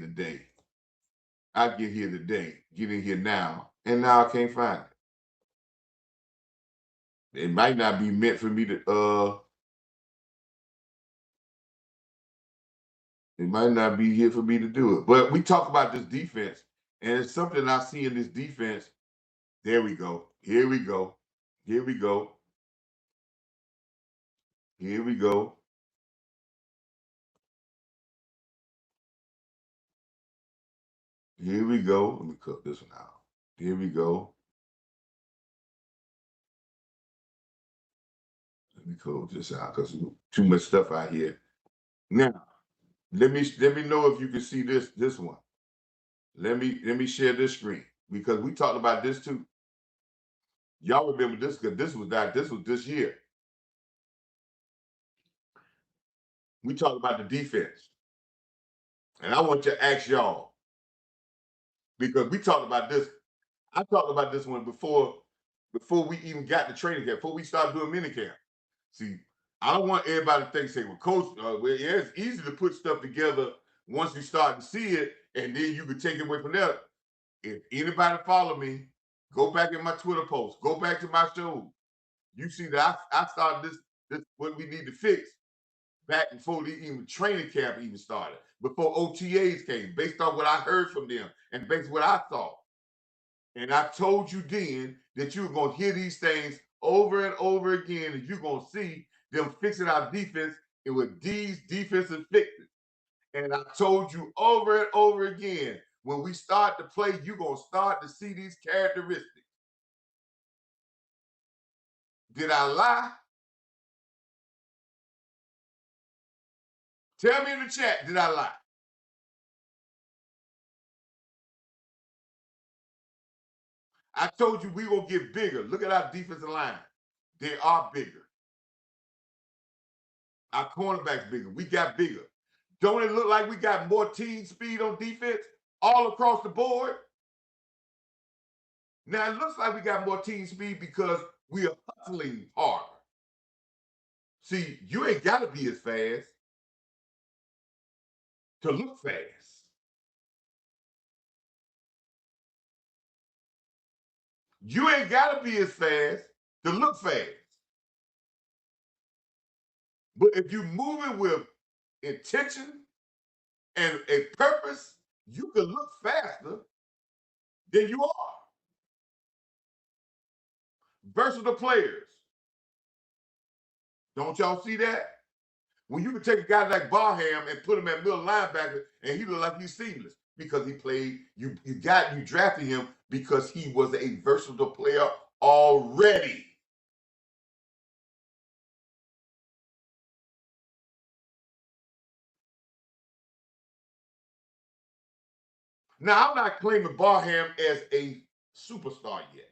now, and now I can't find it. It might not be meant for me to. It might not be here for me to do it. But we talk about this defense, and it's something I see in this defense. There we go. Here we go. Here we go. Here we go. Here we go. Let me cook this one out. Here we go. Let me close this out because too much stuff out here. Now, let me know if you can see this one. Let me share this screen because we talked about this too. Y'all remember this because this was this year. We talked about the defense. And I want to ask y'all, because we talked about this. I talked about this one before we even got to training camp, before we started doing mini camp. See, I don't want everybody to think, say, well, coach, well, yeah, it's easy to put stuff together once you start to see it, and then you can take it away from there. If anybody follow me, go back in my Twitter post, go back to my show. You see that I started this what we need to fix back before the even training camp even started, before OTAs came, based on what I heard from them and based on what I saw. And I told you then that you were going to hear these things over and over again, and you're going to see them fixing our defense and with these defensive fixes. And I told you over and over again, when we start to play, you're going to start to see these characteristics. Did I lie? Tell me in the chat, did I lie? I told you we will get bigger. Look at our defensive line. They are bigger. Our cornerbacks bigger. We got bigger. Don't it look like we got more team speed on defense all across the board? Now it looks like we got more team speed because we are hustling harder. See, you ain't got to be as fast to look fast. You ain't got to be as fast to look fast. But if you're moving with intention and a purpose, you can look faster than you are. Versatile players. Don't y'all see that? When you can take a guy like Barham and put him at middle linebacker and he look like he's seamless because he played, you drafted him because he was a versatile player already. Now, I'm not claiming Barham as a superstar yet.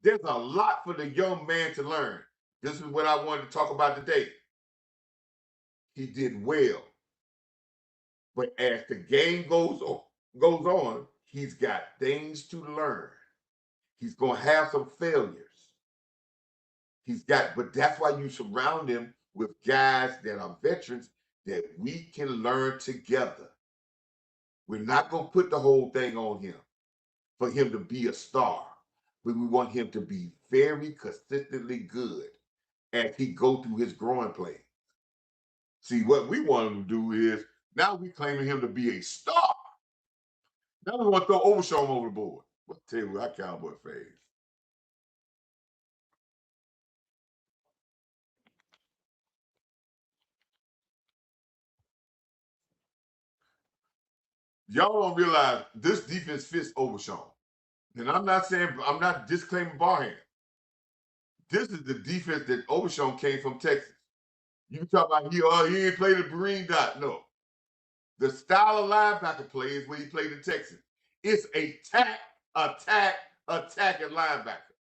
There's a lot for the young man to learn. This is what I wanted to talk about today. He did well. But as the game goes on, he's got things to learn. He's going to have some failures. But that's why you surround him with guys that are veterans that we can learn together. We're not going to put the whole thing on him for him to be a star, but we want him to be very consistently good as he go through his growing pains. See, what we want him to do is, now we claiming him to be a star. Now we want to throw Overshown overboard. I'll tell you what, our Cowboy fans. Y'all don't realize this defense fits Overshown. And I'm not disclaiming Barham. This is the defense that Overshown came from Texas. You talk about he ain't played a green dot. No. The style of linebacker play is when he played in Texas. It's attack at linebacker.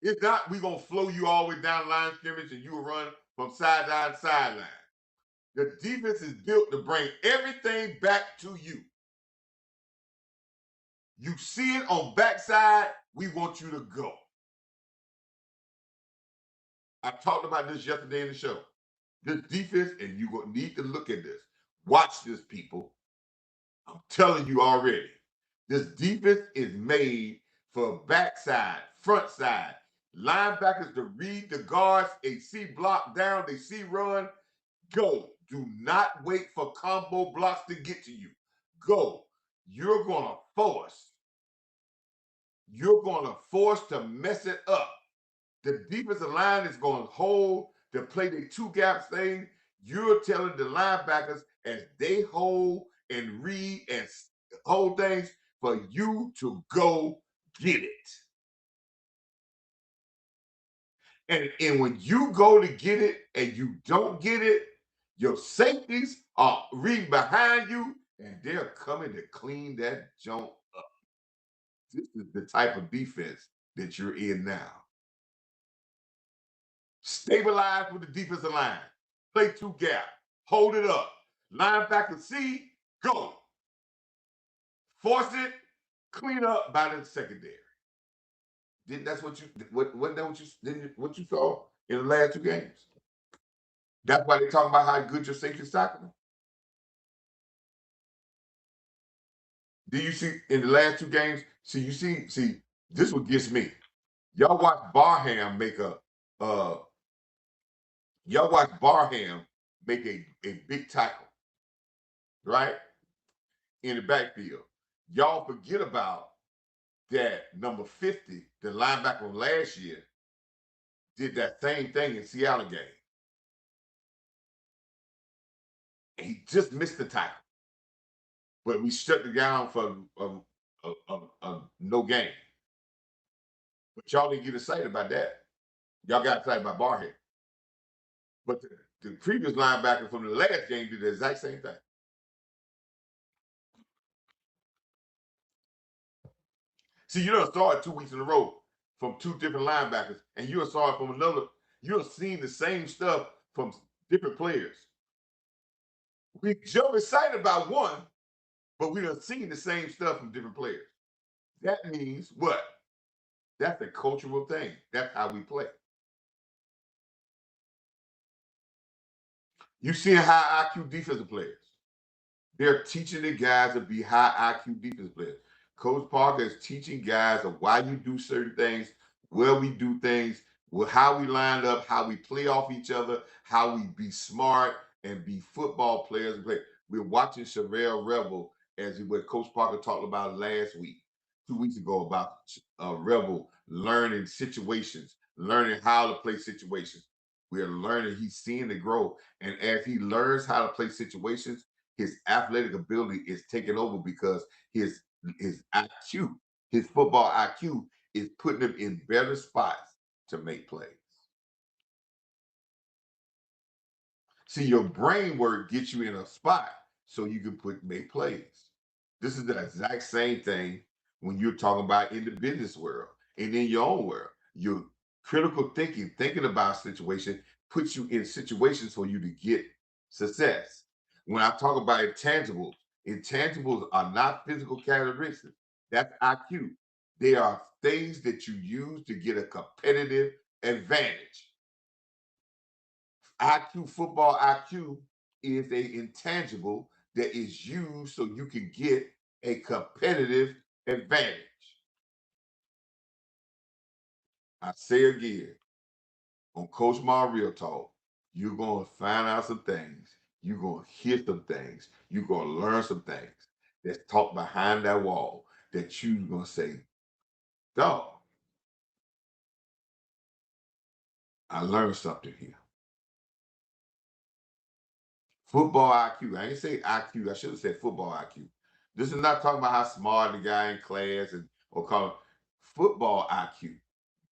It's not we gonna flow you all the way down line scrimmage and you will run from sideline to sideline. The defense is built to bring everything back to you. You see it on backside, we want you to go. I talked about this yesterday in the show. This defense, and you're going to need to look at this. Watch this, people. I'm telling you already. This defense is made for backside, front side. Linebackers to read the guards. They see block down. They see run. Go. Do not wait for combo blocks to get to you. Go. You're going to force. You're going to force to mess it up. The defensive line is going to hold to play the two gap thing. You're telling the linebackers as they hold and read and whole thing's for you to go get it. And when you go to get it and you don't get it, your safeties are reading behind you and they're coming to clean that junk up. This is the type of defense that you're in now. Stabilize with the defensive line. Play two gap. Hold it up. Linebacker C, go. Force it. Clean up by the secondary. Didn't that's what you wasn't that what you didn't what you saw in the last two games? That's why they talking about how good your safety is tackling. Do you see in the last two games? See, this what gets me. Y'all watch Barham make a uh y'all watch Barham make a big tackle, right? In the backfield. Y'all forget about that number 50, the linebacker from last year, did that same thing in Seattle game. And he just missed the tackle. But we shut it down for no game. But y'all didn't get excited about that. Y'all got excited about Barhead. But the previous linebacker from the last game did the exact same thing. See, you done saw it 2 weeks in a row from two different linebackers, and you saw it from another. You're seeing the same stuff from different players. We jump excited about one, but we done seen the same stuff from different players. That means what? That's a cultural thing. That's how we play. You see high IQ defensive players. They're teaching the guys to be high IQ defensive players. Coach Parker is teaching guys of why you do certain things, where we do things, how we line up, how we play off each other, how we be smart and be football players. We're watching Chevelle Rebel as what Coach Parker talked about last week, 2 weeks ago, about Rebel learning situations, learning how to play situations. We're learning, he's seeing the growth. And as he learns how to play situations, his athletic ability is taking over because his IQ, his football IQ is putting him in better spots to make plays. See, your brain work gets you in a spot so you can make plays. This is the exact same thing when you're talking about in the business world and in your own world. Your critical thinking, thinking about situation, puts you in situations for you to get success. When I talk about intangibles, intangibles are not physical characteristics. That's IQ. They are things that you use to get a competitive advantage. IQ, football IQ is a intangible that is used so you can get a competitive advantage. I say again, on Coach Marv Real Talk, you're going to find out some things. You're going to hear some things. You're going to learn some things that's taught behind that wall that you're going to say, dog, I learned something here. Football IQ. I ain't say IQ. I should have said football IQ. This is not talking about how smart the guy in class and or call it football IQ.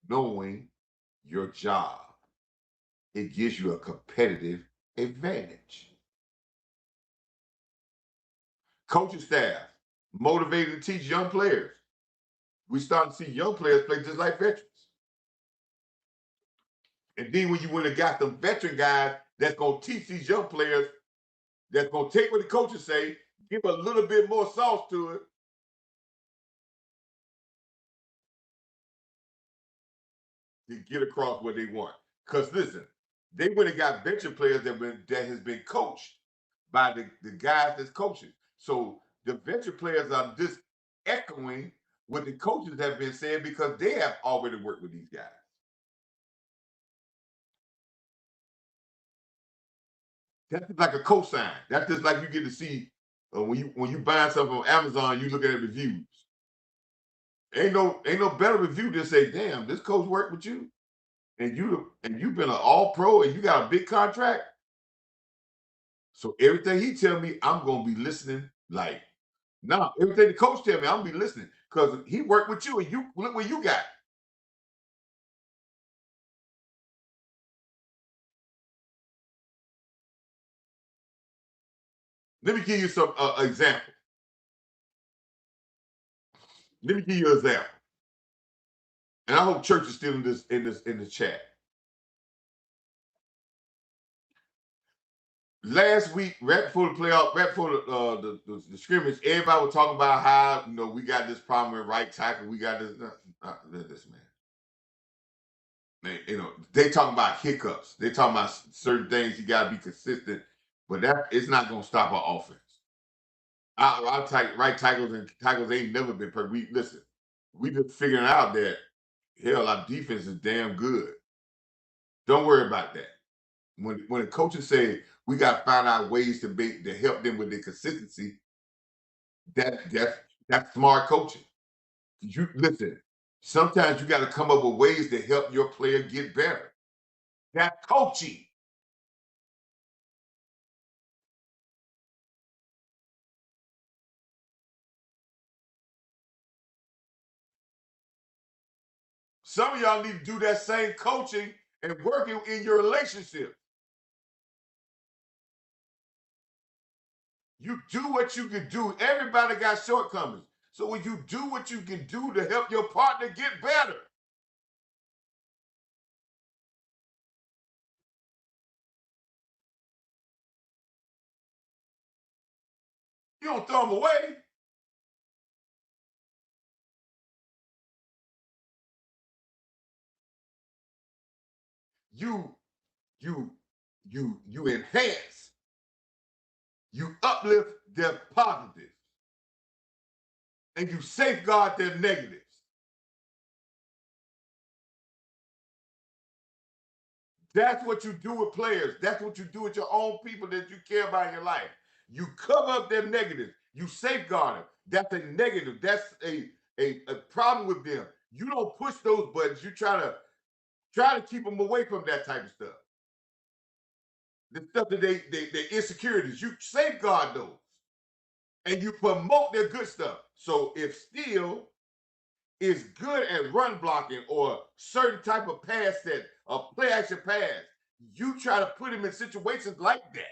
Knowing your job. It gives you a competitive advantage. Coaching staff motivated to teach young players. We starting to see young players play just like veterans. And then when you went and got them veteran guys that's gonna teach these young players, that's gonna take what the coaches say, give a little bit more sauce to it. To get across what they want. Because listen, they went and got veteran players that has been coached by the guys that's coaching. So the veteran players are just echoing what the coaches have been saying because they have already worked with these guys. That's just like a cosign. That's just like you get to see when you buying something on Amazon, you looking at reviews. Ain't no better review than say, damn, this coach worked with you, and you've been an all pro and you got a big contract. So everything he tell me, I'm gonna be listening like No, everything the coach tell me, I'm gonna be listening because he worked with you and you look where you got. Let me give you some example. Let me give you an example. And I hope church is still in this chat. Last week, right before the playoff, right before the scrimmage, everybody was talking about how we got this problem with right tackle. We got this. This man. They talking about hiccups. They talking about certain things. You got to be consistent, but that it's not gonna stop our offense. Our right tackles ain't never been perfect. We just figuring out that hell, our defense is damn good. Don't worry about that. When the coaches say we got to find out ways to help them with their consistency, that's smart coaching. You listen. Sometimes you got to come up with ways to help your player get better. That's coaching. Some of y'all need to do that same coaching and working in your relationship. You do what you can do. Everybody got shortcomings. So when you do what you can do to help your partner get better, you don't throw them away. You you you enhance, you uplift their positives, and you safeguard their negatives. That's what you do with players. That's what you do with your own people that you care about in your life. You cover up their negatives. You safeguard them. That's a negative. That's a problem with them. You don't push those buttons. You try to keep them away from that type of stuff. The stuff that their insecurities. You safeguard those and you promote their good stuff. So if Steele is good at run blocking or certain type of pass set, a play action pass, you try to put him in situations like that.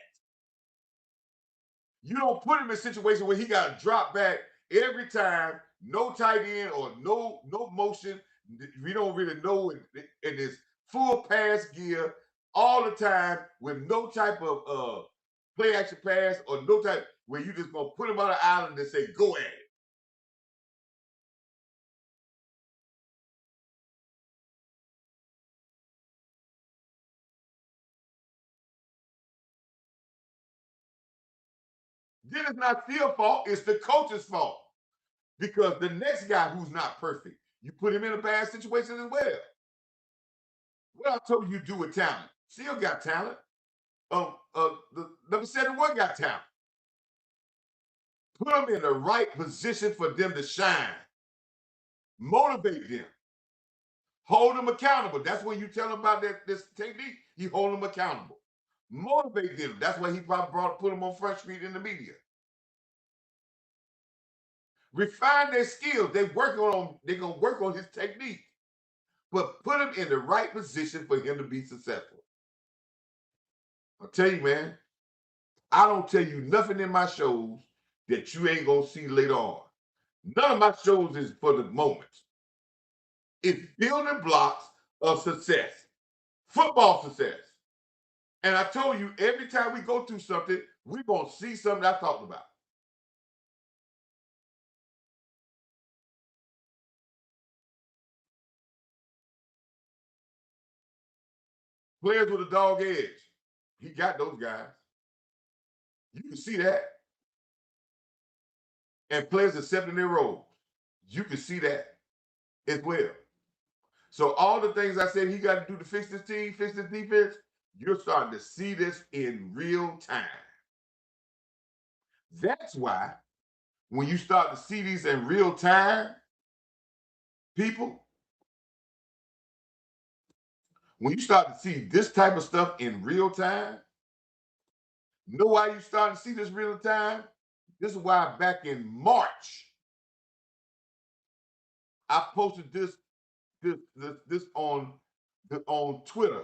You don't put him in a situation where he got to drop back every time, no tight end or no motion. We don't really know in this full pass gear all the time with no type of play action pass or no type where you just gonna put him on an island and say go at it. Then it's not Steele's fault; it's the coach's fault because the next guy who's not perfect, you put him in a bad situation as well. What I told you do with talent. Steele got talent. The number 71 got talent. Put them in the right position for them to shine. Motivate them. Hold them accountable. That's when you tell them about this technique. You hold them accountable. Motivate them. That's why he probably put them on Front Street in the media. Refine their skills. They're gonna work on his technique. But put him in the right position for him to be successful. I'll tell you, man, I don't tell you nothing in my shows that you ain't gonna see later on. None of my shows is for the moment. It's building blocks of success, football success. And I told you, every time we go through something, we're gonna see something I talked about. Players with a dog edge. He got those guys. You can see that. And players accepting their roles. You can see that as well. So all the things I said he got to do to fix this team, fix this defense, you're starting to see this in real time. That's why when you start to see these in real time, people, when you start to see this type of stuff in real time, know why you starting to see this real time? This is why back in March, I posted this on Twitter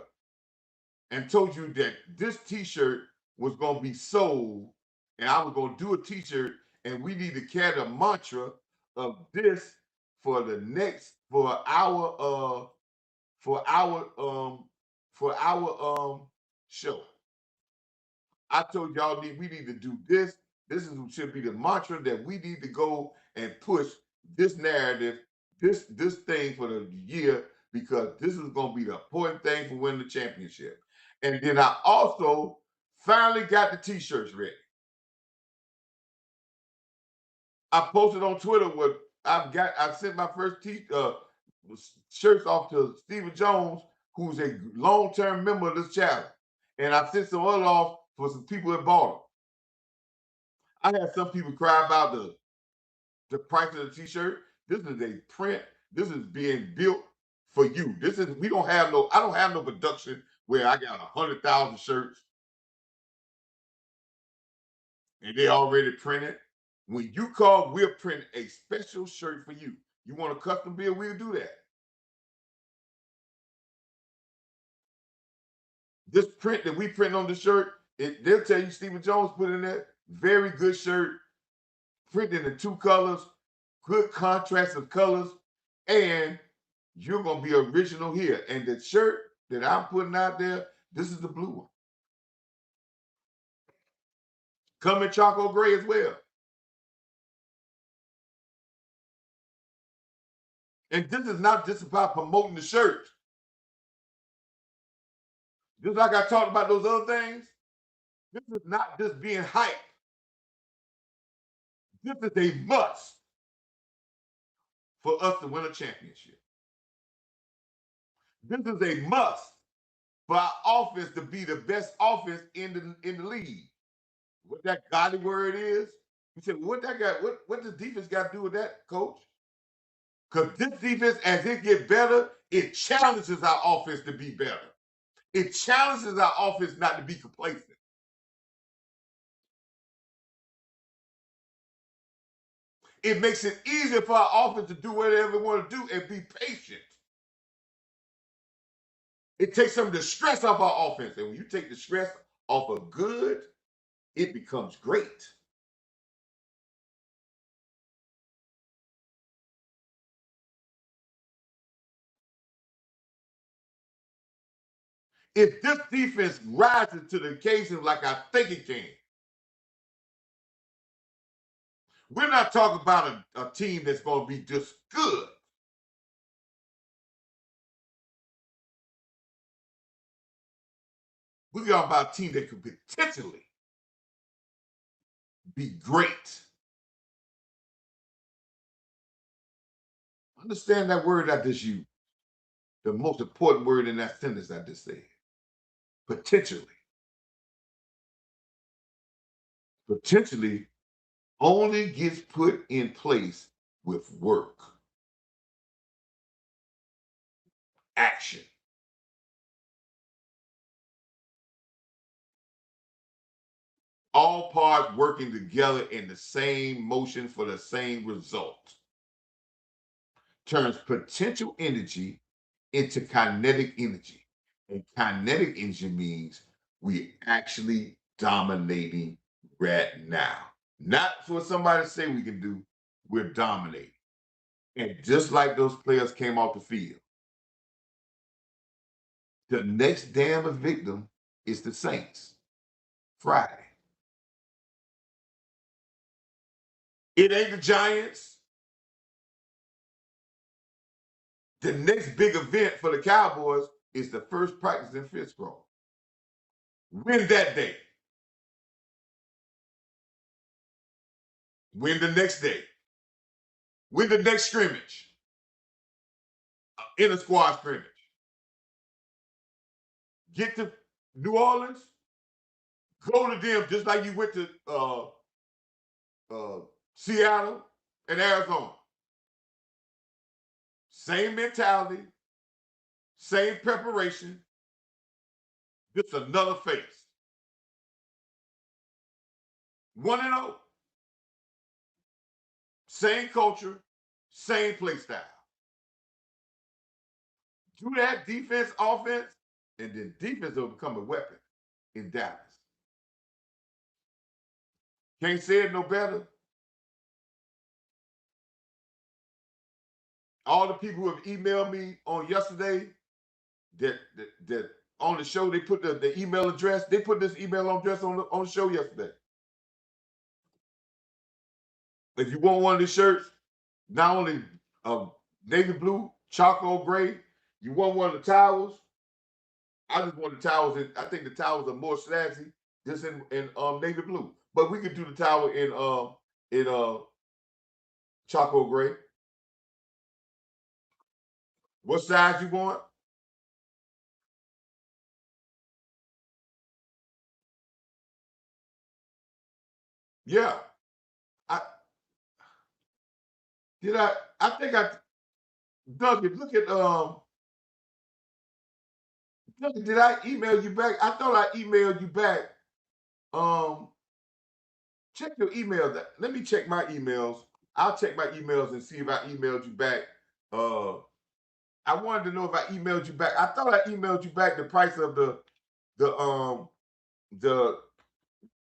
and told you that this T-shirt was gonna be sold, and I was gonna do a T-shirt, and we need to carry the mantra of this for the next for our show. I told y'all we need to do this. Should be the mantra that we need to go and push this narrative, this thing for the year, because this is going to be the important thing for winning the championship. And then I also finally got the T-shirts ready. I posted on Twitter what I sent my first shirts off to Stephen Jones, who's a long-term member of this channel. And I sent some other off for some people that bought them. I had some people cry about the price of the T-shirt. This is a print. This is being built for you. I don't have no production where I got 100,000 shirts and they already printed. When you call, we'll print a special shirt for you. You want a custom build, we'll do that. This print that we print on the shirt, they'll tell you Stephen Jones put in there. Very good shirt, printed in 2 colors, good contrast of colors, and you're gonna be original here. And the shirt that I'm putting out there, this is the blue one. Come in charcoal gray as well. And this is not just about promoting the shirt. Just like I talked about those other things, this is not just being hype. This is a must for us to win a championship. This is a must for our offense to be the best offense in the league. What that godly word is? You said, what does defense got to do with that, coach? Because this defense, as it gets better, it challenges our offense to be better. It challenges our offense not to be complacent. It makes it easier for our offense to do whatever we want to do and be patient. It takes some of the stress off our offense. And when you take the stress off of good, it becomes great. If this defense rises to the occasion like I think it can, we're not talking about a team that's going to be just good. We're talking about a team that could potentially be great. Understand that word I just used. The most important word in that sentence I just said. Potentially. Potentially only gets put in place with work, action. All parts working together in the same motion for the same result. Turns potential energy into kinetic energy. And kinetic energy means we actually dominating right now. Not for somebody to say we can do, we're dominating. And just like those players came off the field, the next damn victim is the Saints. Friday. It ain't the Giants. The next big event for the Cowboys is the first practice in Fittsboro. Win that day. Win the next day. Win the next scrimmage. In a squad scrimmage. Get to New Orleans. Go to them just like you went to Seattle and Arizona. Same mentality, same preparation, just another face. 1-0. same culture, same play style. Do that defense, offense, and then defense will become a weapon in Dallas. Can't say it no better. All the people who have emailed me on yesterday that on the show, they put the email address, they put this email address on the show yesterday. If you want one of the shirts, not only navy blue, charcoal gray, you want one of the towels. I just want the towels. I think the towels are more snazzy just in navy blue. But we could do the towel in charcoal gray. What size you want? Yeah. I did I think I Duncan, look at Duncan, did I email you back? I thought I emailed you back. Um Check your email. Let me check my emails. I'll check my emails and see if I emailed you back. Uh I wanted to know if I emailed you back. I thought I emailed you back the price of the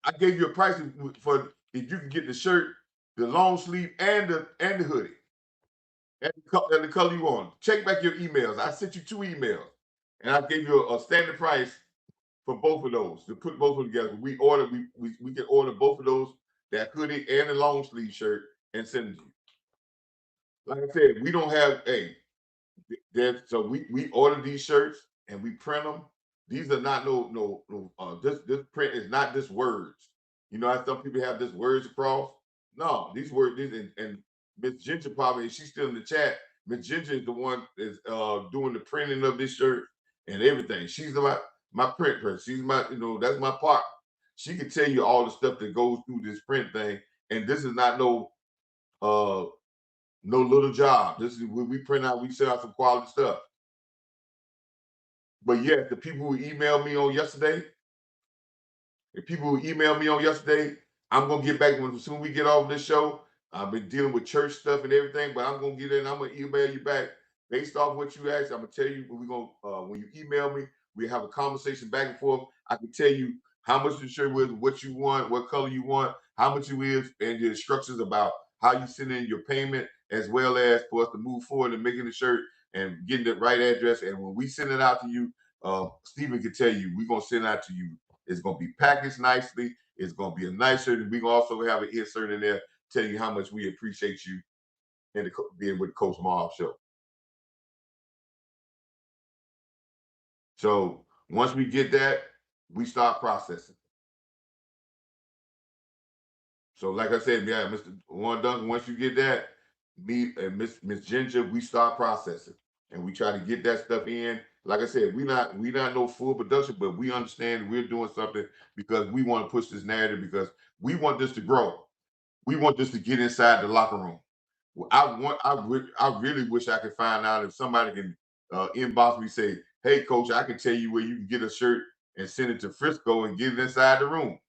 I gave you a price for if you can get the shirt, the long sleeve, and the hoodie, and the color you want. Check back your emails. I sent you 2 emails, and I gave you a standard price for both of those to put both of them together. We can order both of those, that hoodie and the long sleeve shirt, and send it to you. Like I said, we don't have so we order these shirts and we print them. These are not this print is not just words. You know how some people have this words across. No, these words and Miss Ginger probably, she's still in the chat. Miss Ginger is the one is doing the printing of this shirt and everything. She's my print person. She's my, that's my part. She can tell you all the stuff that goes through this print thing. And this is not uh no little job. This is when we print out, we send out some quality stuff. But yes, the people who emailed me on yesterday, the people who emailed me on yesterday, I'm gonna get back when as soon as we get off this show. I've been dealing with church stuff and everything, but I'm gonna get in. I'm gonna email you back based off what you asked. I'm gonna tell you when you email me, we have a conversation back and forth. I can tell you how much the shirt was, what you want, what color you want, how much it is, and the instructions about how you send in your payment, as well as for us to move forward and making the shirt and getting the right address. And when we send it out to you, Stephen can tell you, we're gonna send it out to you. It's gonna be packaged nicely. It's gonna be a nice shirt, and we gonna also have an insert in there telling you how much we appreciate you and being with the Coach Marv show. So once we get that, we start processing. So like I said, yeah, Mr. Warren Duncan, once you get that, me and Miss Ginger, we start processing and we try to get that stuff in. Like I said, we not no full production, but we understand we're doing something because we want to push this narrative because we want this to grow. We want this to get inside the locker room. I really wish I could find out if somebody can inbox me, say, "Hey, coach, I can tell you where you can get a shirt and send it to Frisco and get it inside the room."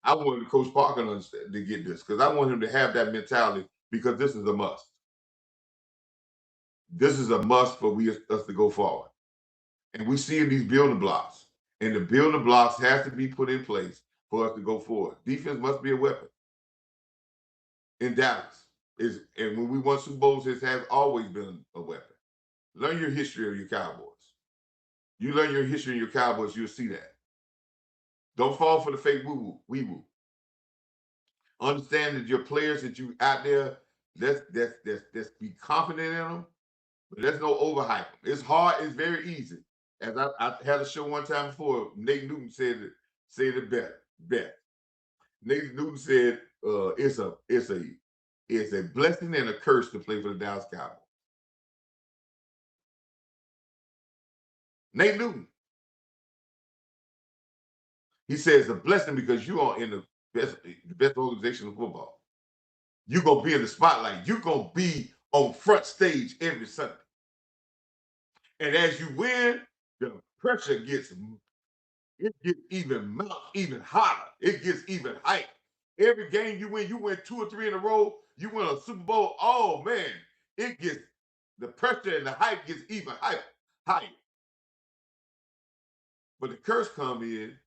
I wanted Coach Parker to understand, to get this because I want him to have that mentality because this is a must. This is a must for us to go forward. And we see these building blocks, and the building blocks has to be put in place for us to go forward. Defense must be a weapon in Dallas. And when we won Super Bowls, it has always been a weapon. Learn your history of your Cowboys. You learn your history of your Cowboys, you'll see that. Don't fall for the fake woo woo. Understand that your players that you out there, let's be confident in them, but there's no overhype. It's hard, it's very easy. As I had a show one time before, Nate Newton said it better. Nate Newton said it's a blessing and a curse to play for the Dallas Cowboys. Nate Newton. He says it's a blessing because you are in the best organization in football. You're gonna be in the spotlight. You're gonna be on front stage every Sunday. And as you win, the pressure gets even hotter. It gets even hype. Every game you win 2 or 3 in a row, you win a Super Bowl. Oh man, it gets the pressure and the hype gets even higher. But the curse come in.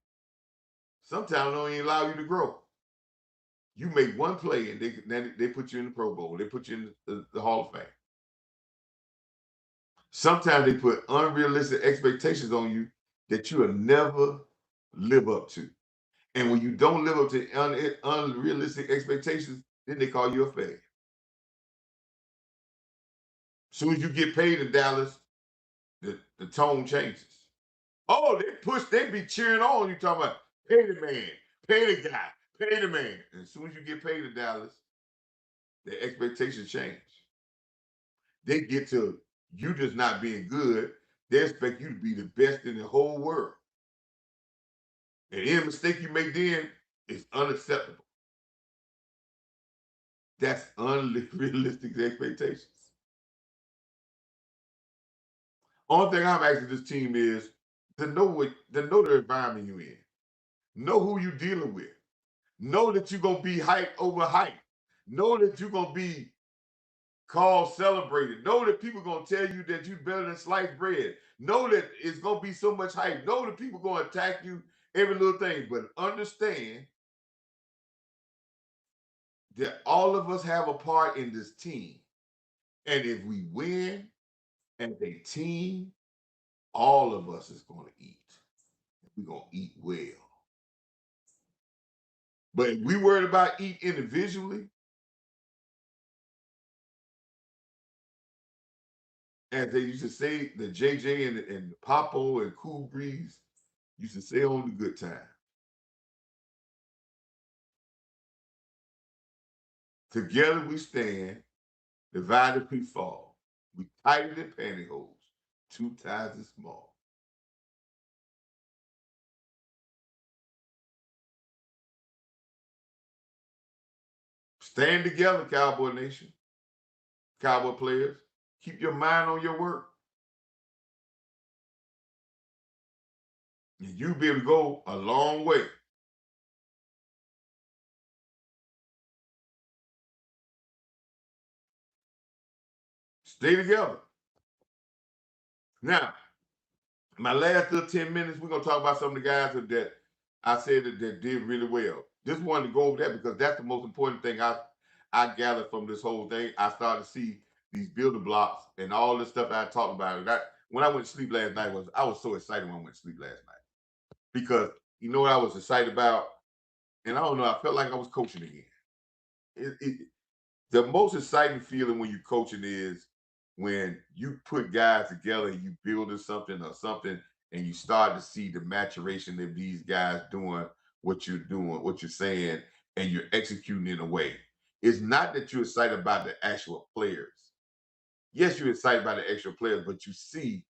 Sometimes they don't even allow you to grow. You make one play and they put you in the Pro Bowl. They put you in the Hall of Fame. Sometimes they put unrealistic expectations on you that you will never live up to. And when you don't live up to unrealistic expectations, then they call you a failure. As soon as you get paid in Dallas, the tone changes. Oh, they be cheering on you, talking about pay the man, pay the guy, pay the man. And as soon as you get paid in Dallas, the expectations change. They get to you just not being good. They expect you to be the best in the whole world. And any mistake you make then is unacceptable. That's unrealistic expectations. Only thing I'm asking this team is to know the environment you're in. Know who you're dealing with. Know that you're gonna be hype over hype. Know that you're gonna be called celebrated. Know that people gonna tell you that you're better than sliced bread. Know that it's gonna be so much hype. Know that people gonna attack you every little thing. But understand that all of us have a part in this team. And if we win as a team, all of us is gonna eat. We're gonna eat well. But if we worried about eat individually, as they used to say, the JJ and Popo and Cool Breeze used to say on the good time. Together we stand, divided we fall. We tighter than pantyhose, 2 times as small. Stand together, Cowboy Nation, Cowboy players. Keep your mind on your work. And you'll be able to go a long way. Stay together. Now, my last little 10 minutes, we're gonna talk about some of the guys that I said that did really well. Just wanted to go over that because that's the most important thing I gathered from this whole thing. I started to see these building blocks and all the stuff I talked about. When I went to sleep last night, I was so excited when I went to sleep last night because you know what I was excited about, and I don't know, I felt like I was coaching again. It, the most exciting feeling when you're coaching is when you put guys together and you building something or something and you start to see the maturation of these guys doing, what you're saying, and you're executing in a way. It's not that you're excited about the actual players. Yes, you're excited about the actual players, but you see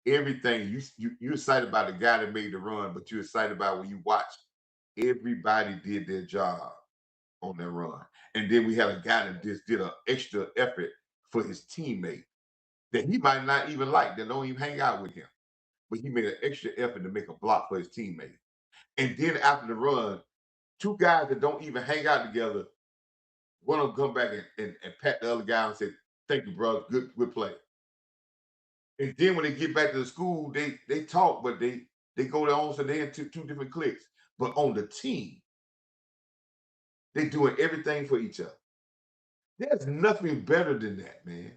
everything. You're excited about the guy that made the run, but you're excited about when you watch everybody did their job on that run. And then we had a guy that just did an extra effort for his teammate that he might not even like, that don't even hang out with him. But he made an extra effort to make a block for his teammate. And then after the run, 2 guys that don't even hang out together, one of them come back and pat the other guy and say, "Thank you, brother. Good play." And then when they get back to the school, they talk, but they go their own, so they're in two different cliques. But on the team, they doing everything for each other. There's nothing better than that, man.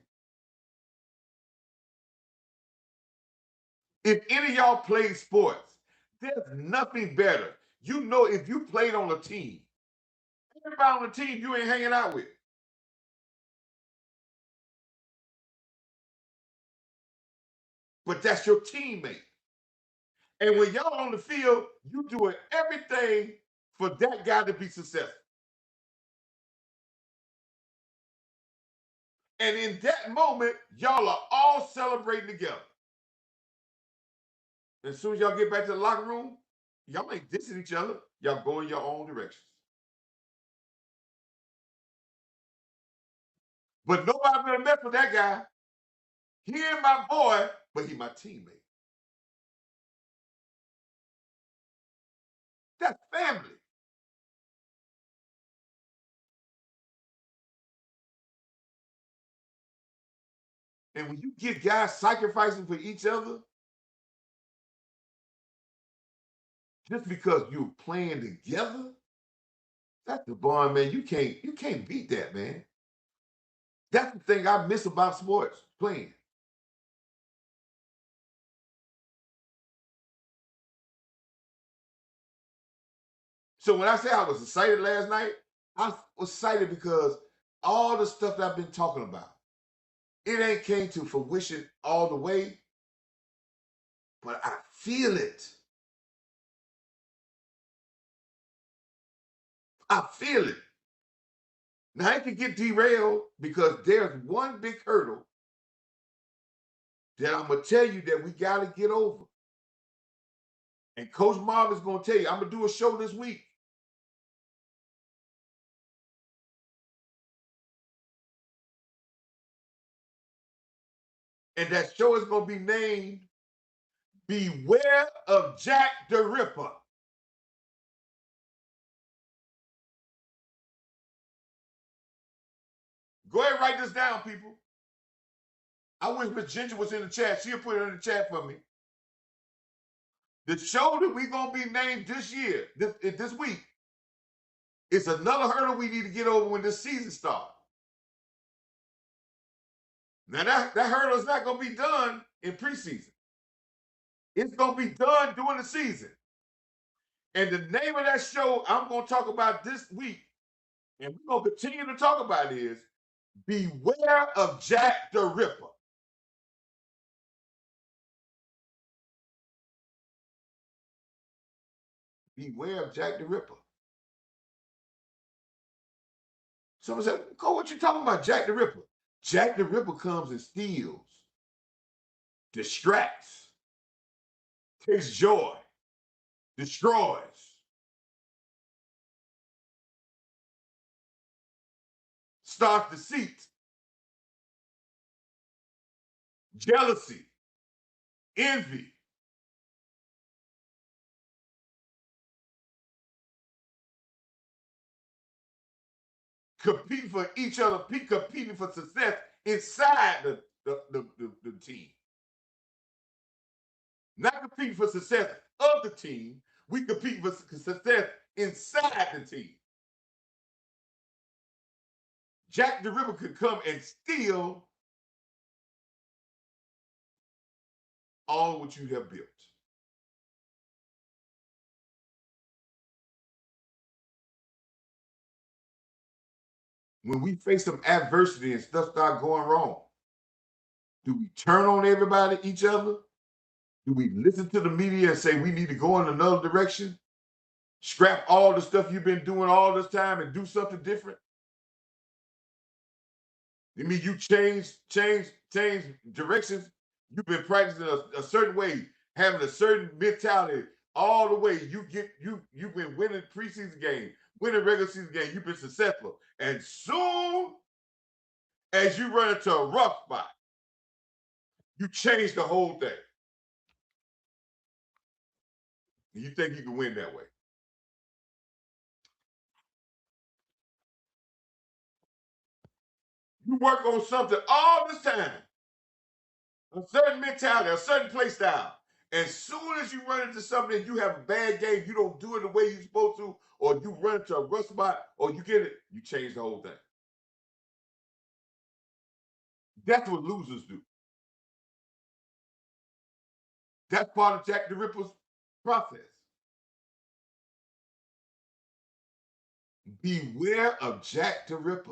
If any of y'all play sports, there's nothing better. You know, if you played on a team, everybody on the team you ain't hanging out with, but that's your teammate. And when y'all on the field, you doing everything for that guy to be successful. And in that moment, y'all are all celebrating together. As soon as y'all get back to the locker room, y'all ain't dissing each other. Y'all go in your own directions. But nobody gonna mess with that guy. He ain't my boy, but he my teammate. That's family. And when you get guys sacrificing for each other, just because you're playing together, that's the bond, man. You can't beat that, man. That's the thing I miss about sports, playing. So when I say I was excited last night, I was excited because all the stuff that I've been talking about, it ain't came to fruition all the way, but I feel it. I feel it. Now I can get derailed because there's one big hurdle that I'm gonna tell you that we gotta get over. And Coach Marv is gonna tell you, I'm gonna do a show this week. And that show is gonna be named Beware of Jack the Ripper. Go ahead and write this down, people. I wish Miss Ginger was in the chat. She'll put it in the chat for me. The show that we're gonna be named this year, this week, is another hurdle we need to get over when this season starts. Now that hurdle is not gonna be done in preseason. It's gonna be done during the season. And the name of that show I'm gonna talk about this week, and we're gonna continue to talk about it, is Beware of Jack the Ripper. Beware of Jack the Ripper. Someone said, Cole, what you talking about, Jack the Ripper? Jack the Ripper comes and steals, distracts, takes joy, destroys, starts deceit, jealousy, envy, competing for each other, competing for success inside the team. Not competing for success of the team. We compete for success inside the team. Jack the Ripper could come and steal all what you have built. When we face some adversity and stuff start going wrong, do we turn on everybody, each other? Do we listen to the media and say we need to go in another direction? Scrap all the stuff you've been doing all this time and do something different? You mean you change directions? You've been practicing a certain way, having a certain mentality all the way. You've been winning preseason games, winning regular season games. You've been successful, and soon as you run into a rough spot, you change the whole thing. You think you can win that way? You work on something all this time, a certain mentality, a certain play style. As soon as you run into something and you have a bad game, you don't do it the way you're supposed to, or you run into a rough spot, or you get it, you change the whole thing. That's what losers do. That's part of Jack the Ripper's process. Beware of Jack the Ripper.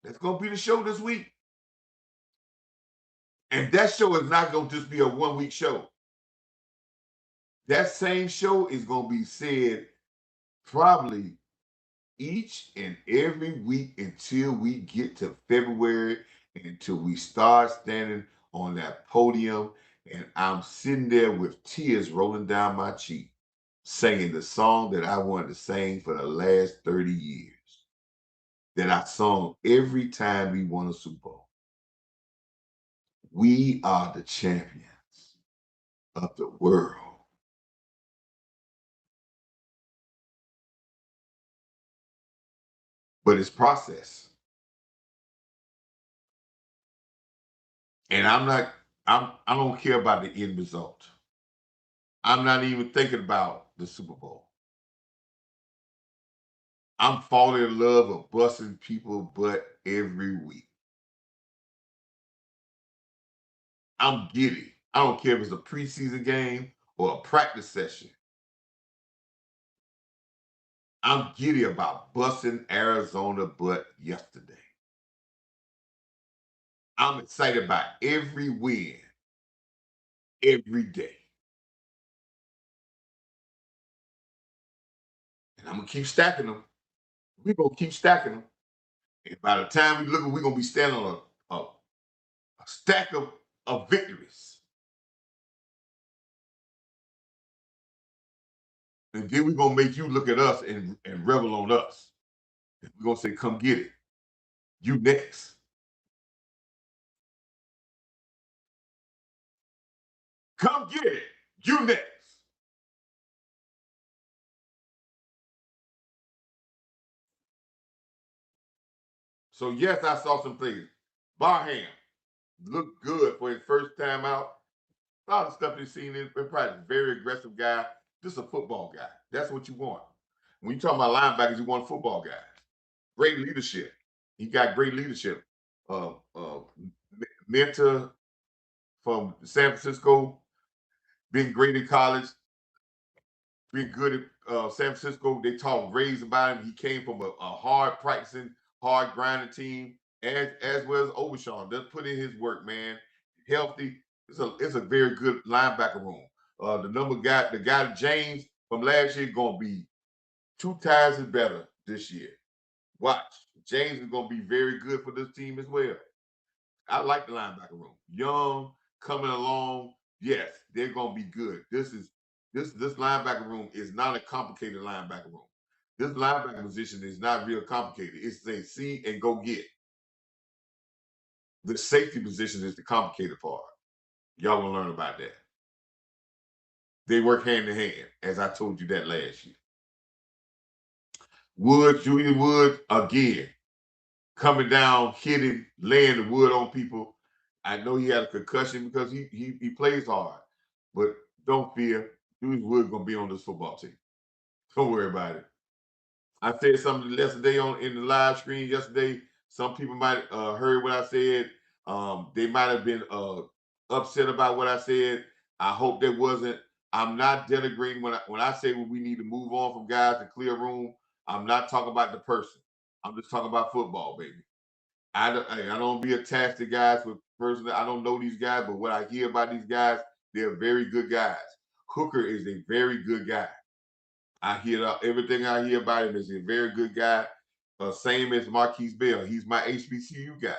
That's going to be the show this week. And that show is not going to just be a 1 week show. That same show is going to be said probably each and every week until we get to February, until we start standing on that podium and I'm sitting there with tears rolling down my cheek, singing the song that I wanted to sing for the last 30 years, that I sung every time we won a Super Bowl. We are the champions of the world. But it's process. And I don't care about the end result. I'm not even thinking about the Super Bowl. I'm falling in love with busting people butt every week. I'm giddy. I don't care if it's a preseason game or a practice session. I'm giddy about busting Arizona butt yesterday. I'm excited about every win, every day. And I'm going to keep stacking them. We're going to keep stacking them. And by the time we look, we're going to be standing on a stack of victories. And then we're going to make you look at us and revel on us. We're going to say, come get it. You next. Come get it. You next. So, yes, I saw some things. Barham looked good for his first time out. A lot of stuff he's seen in practice. Very aggressive guy. Just a football guy. That's what you want. When you talk about linebackers, you want football guys. Great leadership. He got great leadership. Mentor from San Francisco, been great in college, been good at San Francisco. They talk raised about him. He came from a hard practicing, hard grinding team, as well as Overshawn. Just put in his work, man. Healthy. It's a very good linebacker room. The guy James from last year gonna be 2 times as better this year. Watch. James is gonna be very good for this team as well. I like the linebacker room. Young, coming along. Yes, they're gonna be good. This linebacker room is not a complicated linebacker room. This linebacker position is not real complicated. It's a see and go get. The safety position is the complicated part. Y'all gonna learn about that. They work hand in hand, as I told you that last year. Julian Wood, again, coming down, hitting, laying the wood on people. I know he had a concussion because he plays hard, but don't fear. Julian Wood gonna be on this football team. Don't worry about it. I said something yesterday in the live screen yesterday. Some people might heard what I said. They might have been upset about what I said. I hope that wasn't. I'm not denigrating when I say we need to move on from guys to clear room. I'm not talking about the person. I'm just talking about football, baby. I don't be attached to guys with personally. I don't know these guys, but what I hear about these guys, they're very good guys. Hooker is a very good guy. I hear everything I hear about him is a very good guy. Same as Marquise Bell. He's my HBCU guy.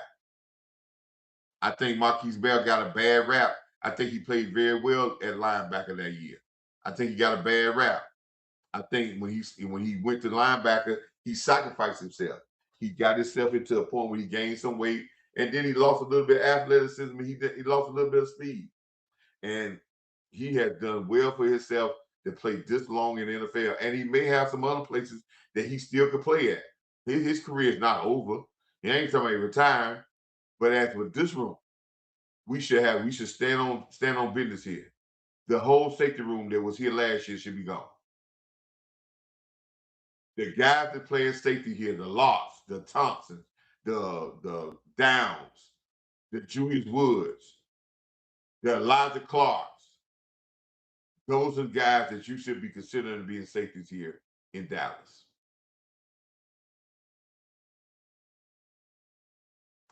I think Marquise Bell got a bad rap. I think he played very well at linebacker that year. I think he got a bad rap. I think when he went to linebacker, he sacrificed himself. He got himself into a point where he gained some weight, and then he lost a little bit of athleticism. He lost a little bit of speed, and he has done well for himself to play this long in the NFL. And he may have some other places that he still could play at. His career is not over. He ain't talking about retiring. But as with this room, we should stand on business here. The whole safety room that was here last year should be gone. The guys that play in safety here, the Locks, the Thompsons, the Downs, the Julius Woods, the Elijah Clarks, those are guys that you should be considering being safeties here in Dallas.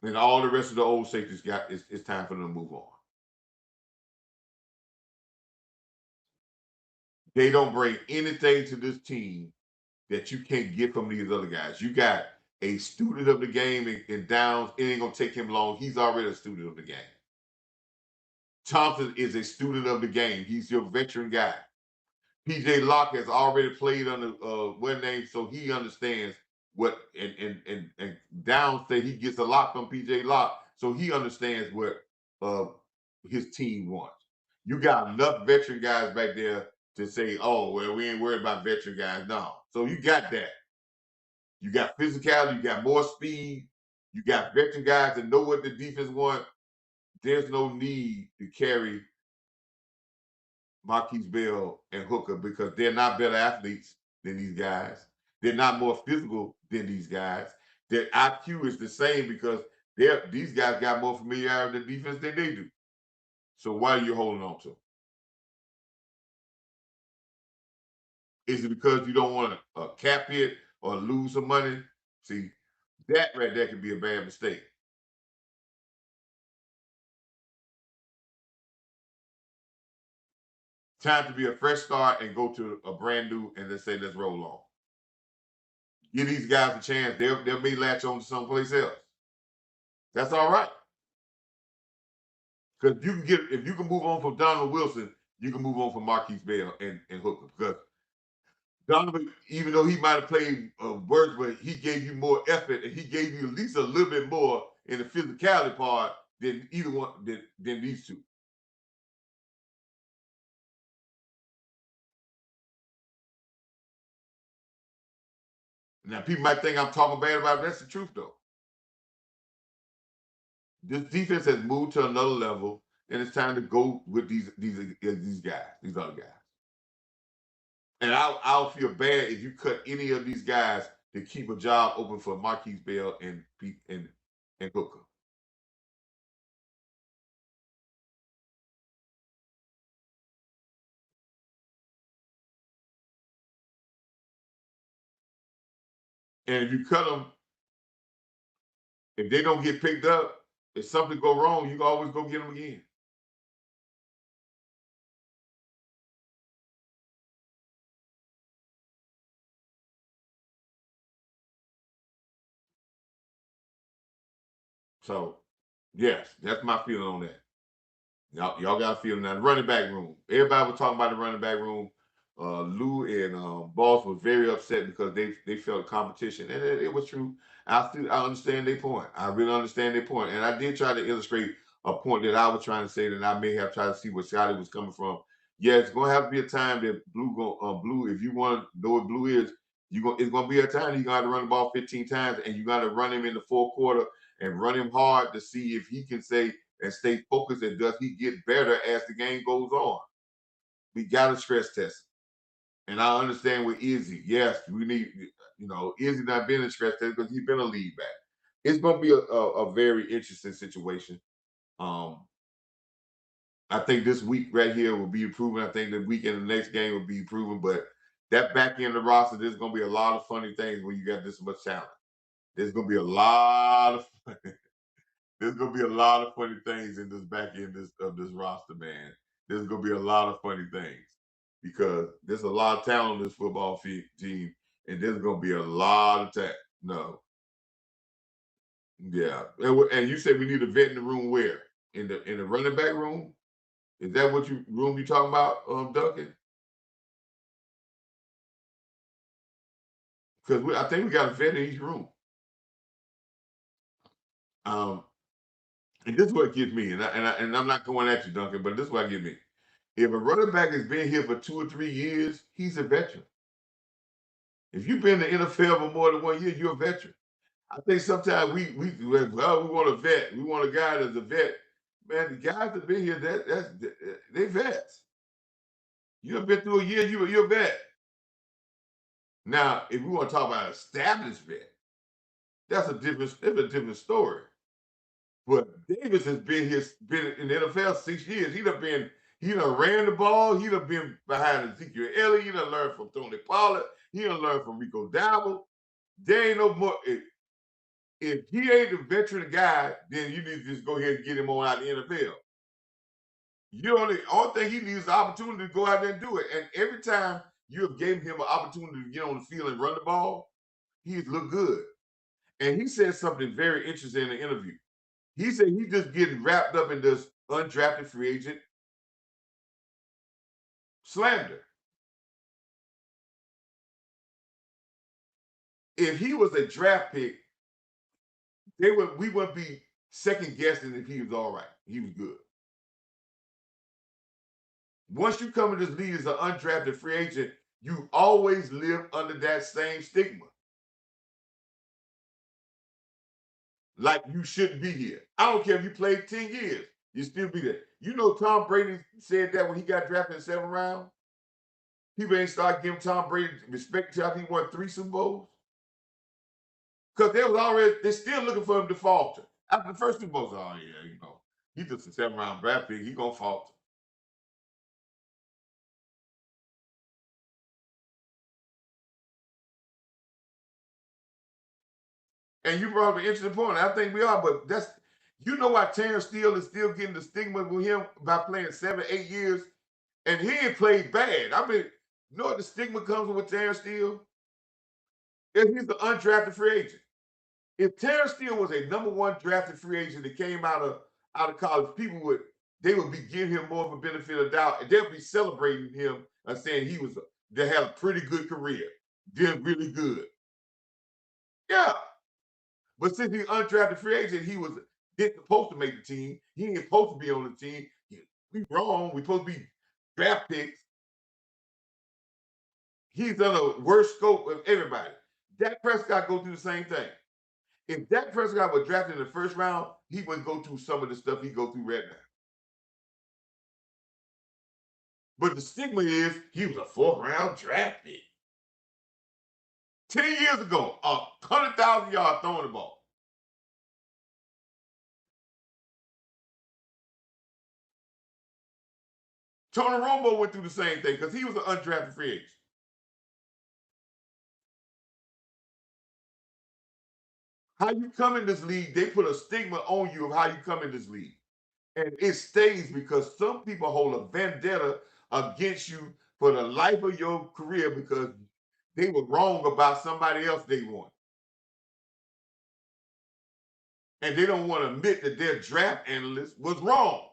And all the rest of the old safeties it's time for them to move on. They don't bring anything to this team that you can't get from these other guys. You got a student of the game in Downs. It ain't gonna take him long. He's already a student of the game. Thompson is a student of the game. He's your veteran guy. PJ Locke has already played under one name, so he understands what and Downs said he gets a lot from PJ Locke, so he understands what uh, his team wants. You got enough veteran guys back there to say, oh, well, we ain't worried about veteran guys. No. So you got that. You got physicality, you got more speed, you got veteran guys that know what the defense wants. there's no need to carry Marquise Bell and Hooker because they're not better athletes than these guys. They're not more physical than these guys. Their IQ is the same because these guys got more familiarity with defense than they do. So why are you holding on to them? Is it because you don't want to cap it or lose some money? See, that right there could be a bad mistake. Time to be a fresh start and go to a brand new and let's say let's roll on. Give these guys a chance. They may latch on to someplace else. That's all right. Because you can get if you can move on from Donald Wilson, you can move on from Marquise Bell and Hooker. Because Donovan, even though he might have played worse, but he gave you more effort and he gave you at least a little bit more in the physicality part than either one than these two. Now people might think I'm talking bad about it. That's the truth though. This defense has moved to another level, and it's time to go with these guys, these other guys. And I'll feel bad if you cut any of these guys to keep a job open for Marquise Bell and Pete and Hooker. And if you cut them, if they don't get picked up, if something go wrong, you can always go get them again. So, yes, that's my feeling on that. Y'all got a feeling now. The running back room. Everybody was talking about the running back room. Lou and Boss was very upset because they felt competition, and it was true. I understand their point. I really understand their point, and I did try to illustrate a point that I was trying to say that I may have tried to see where Scotty was coming from. Yeah, it's going to have to be a time that Blue. If you want to know what Blue is, it's going to be a time you got to run the ball 15 times, and you got to run him in the fourth quarter and run him hard to see if he can say and stay focused and does he get better as the game goes on. We got to stress test. And I understand with Izzy. Yes, we need, Izzy not been in stress test because he's been a lead back. It's going to be a very interesting situation. Um, I think this week right here will be proven. I think the week in the next game will be proven. But that back end of the roster, there's going to be a lot of funny things when you got this much talent. There's going to be a lot of there's gonna be a lot of funny things in this back end of this roster, man. There's gonna be a lot of funny things because there's a lot of talent on this football team, and there's gonna be a lot of talent. No, yeah, and you said we need a vet in the room where in the running back room. Is that what you talking about, Duncan? Because I think we got a vet in each room. Um, and this is what gets me, and I'm not going at you, Duncan, but this is what gets me. If a running back has been here for 2 or 3 years, he's a veteran. If you've been in the NFL for more than 1 year, you're a veteran. I think sometimes we want a vet. We want a guy that's a vet. Man, the guys that been here, they vets. You've been through a year, you're a vet. Now, if we want to talk about established vet, that's a different story. But Davis has been in the NFL 6 years. He done ran the ball. He done been behind Ezekiel Elliott. He done learned from Tony Pollard. He done learned from Rico Dowdle. There ain't no more. If he ain't a veteran guy, then you need to just go ahead and get him on out of the NFL. The only thing he needs is the opportunity to go out there and do it. And every time you have given him an opportunity to get on the field and run the ball, he's looked good. And he said something very interesting in the interview. He said he's just getting wrapped up in this undrafted free agent slander. If he was a draft pick, we wouldn't be second guessing if he was all right. He was good. Once you come to this league as an undrafted free agent, you always live under that same stigma. Like you shouldn't be here. I don't care if you played 10 years. You still be there. You know, Tom Brady said that when he got drafted in the 7th round. People ain't start giving Tom Brady respect until after he won 3 Super Bowls. Because they're still looking for him to falter. After the first Super Bowls, oh yeah, he's just a 7th round draft pick. He gonna falter. And you brought up an interesting point. I think we are, but why Terrence Steele is still getting the stigma with him by playing 7, 8 years, and he ain't played bad. I mean, you know what the stigma comes with Terrence Steele? Is he's the undrafted free agent. If Terrence Steele was a #1 drafted free agent that came out of college, they would be giving him more of a benefit of doubt, and they'll be celebrating him and saying they had a pretty good career, did really good. Yeah, but since he's undrafted free agent, didn't supposed to make the team. He ain't supposed to be on the team. We wrong. We supposed to be draft picks. He's on a worse scope of everybody. Dak Prescott go through the same thing. If Dak Prescott was drafted in the 1st round, he wouldn't go through some of the stuff he go through right now. But the stigma is he was a 4th round draft pick. 10 years ago, 100,000 yards throwing the ball. Tony Romo went through the same thing because he was an undrafted free agent. How you come in this league, they put a stigma on you of how you come in this league. And it stays because some people hold a vendetta against you for the life of your career because they were wrong about somebody else they want. And they don't want to admit that their draft analyst was wrong.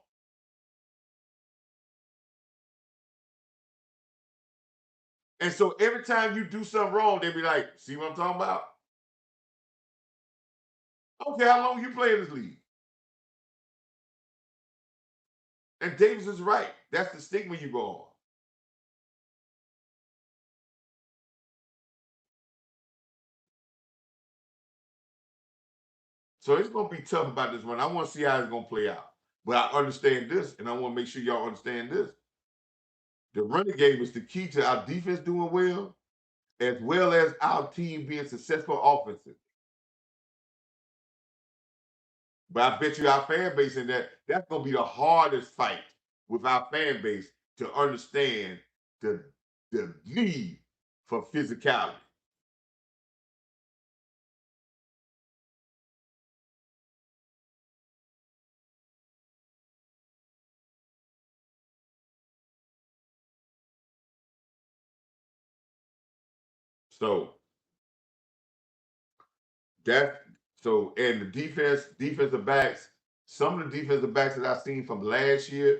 And so every time you do something wrong, they be like, see what I'm talking about? Okay, how long you play in this league? And Davis is right. That's the stigma you go on. So it's going to be tough about this one. I want to see how it's going to play out. But I understand this, and I want to make sure y'all understand this. The running game is the key to our defense doing well as our team being successful offensively. But I bet you our fan base in that's going to be the hardest fight with our fan base to understand the need for physicality. So that and the defensive backs, some of the defensive backs that I've seen from last year,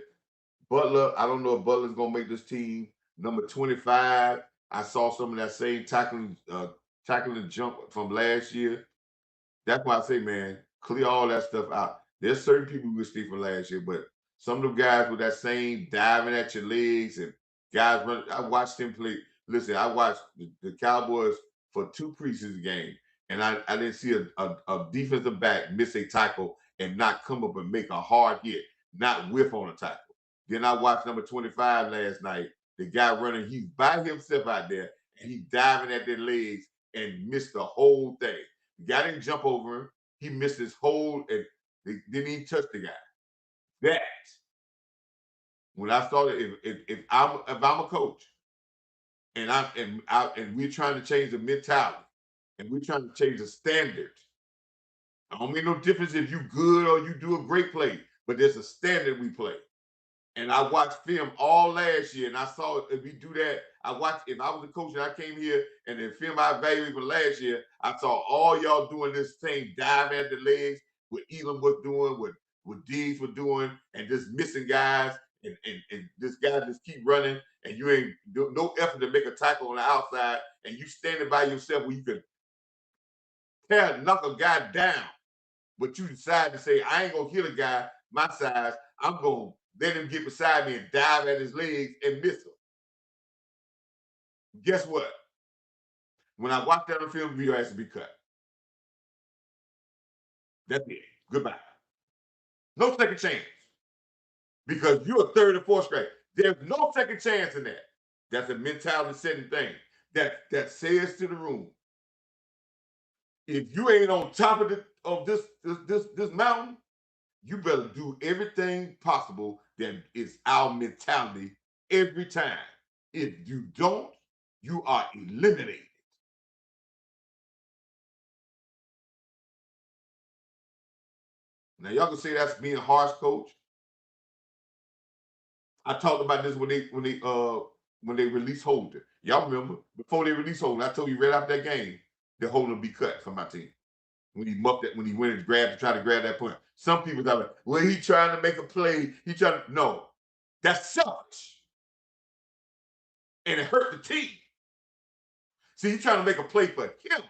Butler, I don't know if Butler's gonna make this team. Number 25, I saw some of that same tackling jump from last year. That's why I say, man, clear all that stuff out. There's certain people who will stay from last year, but some of them guys with that same diving at your legs and guys running. I watched him play. Listen, I watched the Cowboys for 2 preseason games, and I didn't see a defensive back miss a tackle and not come up and make a hard hit, not whiff on a tackle. Then I watched number 25 last night. The guy running, he's by himself out there, and he's diving at their legs and missed the whole thing. The guy didn't jump over him. He missed his whole and didn't even touch the guy. That when I saw that if I'm a coach and we're trying to change the mentality and we're trying to change the standards. I don't mean no difference if you good or you do a great play, but there's a standard we play. And I watched film all last year, and I saw if we do that, I watched. If I was the coach and I came here, and the film I evaluated for last year, I saw all y'all doing this same dive at the legs, what Elam was doing, what Dees were doing, and just missing guys, and this guy just keep running, and you ain't do no effort to make a tackle on the outside, and you standing by yourself where you could knock a guy down, but you decide to say, I ain't gonna hit a guy my size. I'm gonna let him get beside me and dive at his legs and miss him. Guess what? When I watch that on film, video has to be cut. That's it. Goodbye. No second chance. because you're a third or fourth string. There's no second chance in that. That's a mentality setting thing that says to the room, if you ain't on top of this mountain, you better do everything possible that is our mentality every time. If you don't, you are eliminated. Now y'all can say that's being harsh, coach. I talked about this when they released Holder. Y'all remember before they released Holder, I told you right after that game that Holder would be cut from my team. When he muffed it, when he went and tried to grab that point. Some people thought, like, well, he trying to make a play. He trying to no. That's selfish. And it hurt the team. See, he's trying to make a play for him.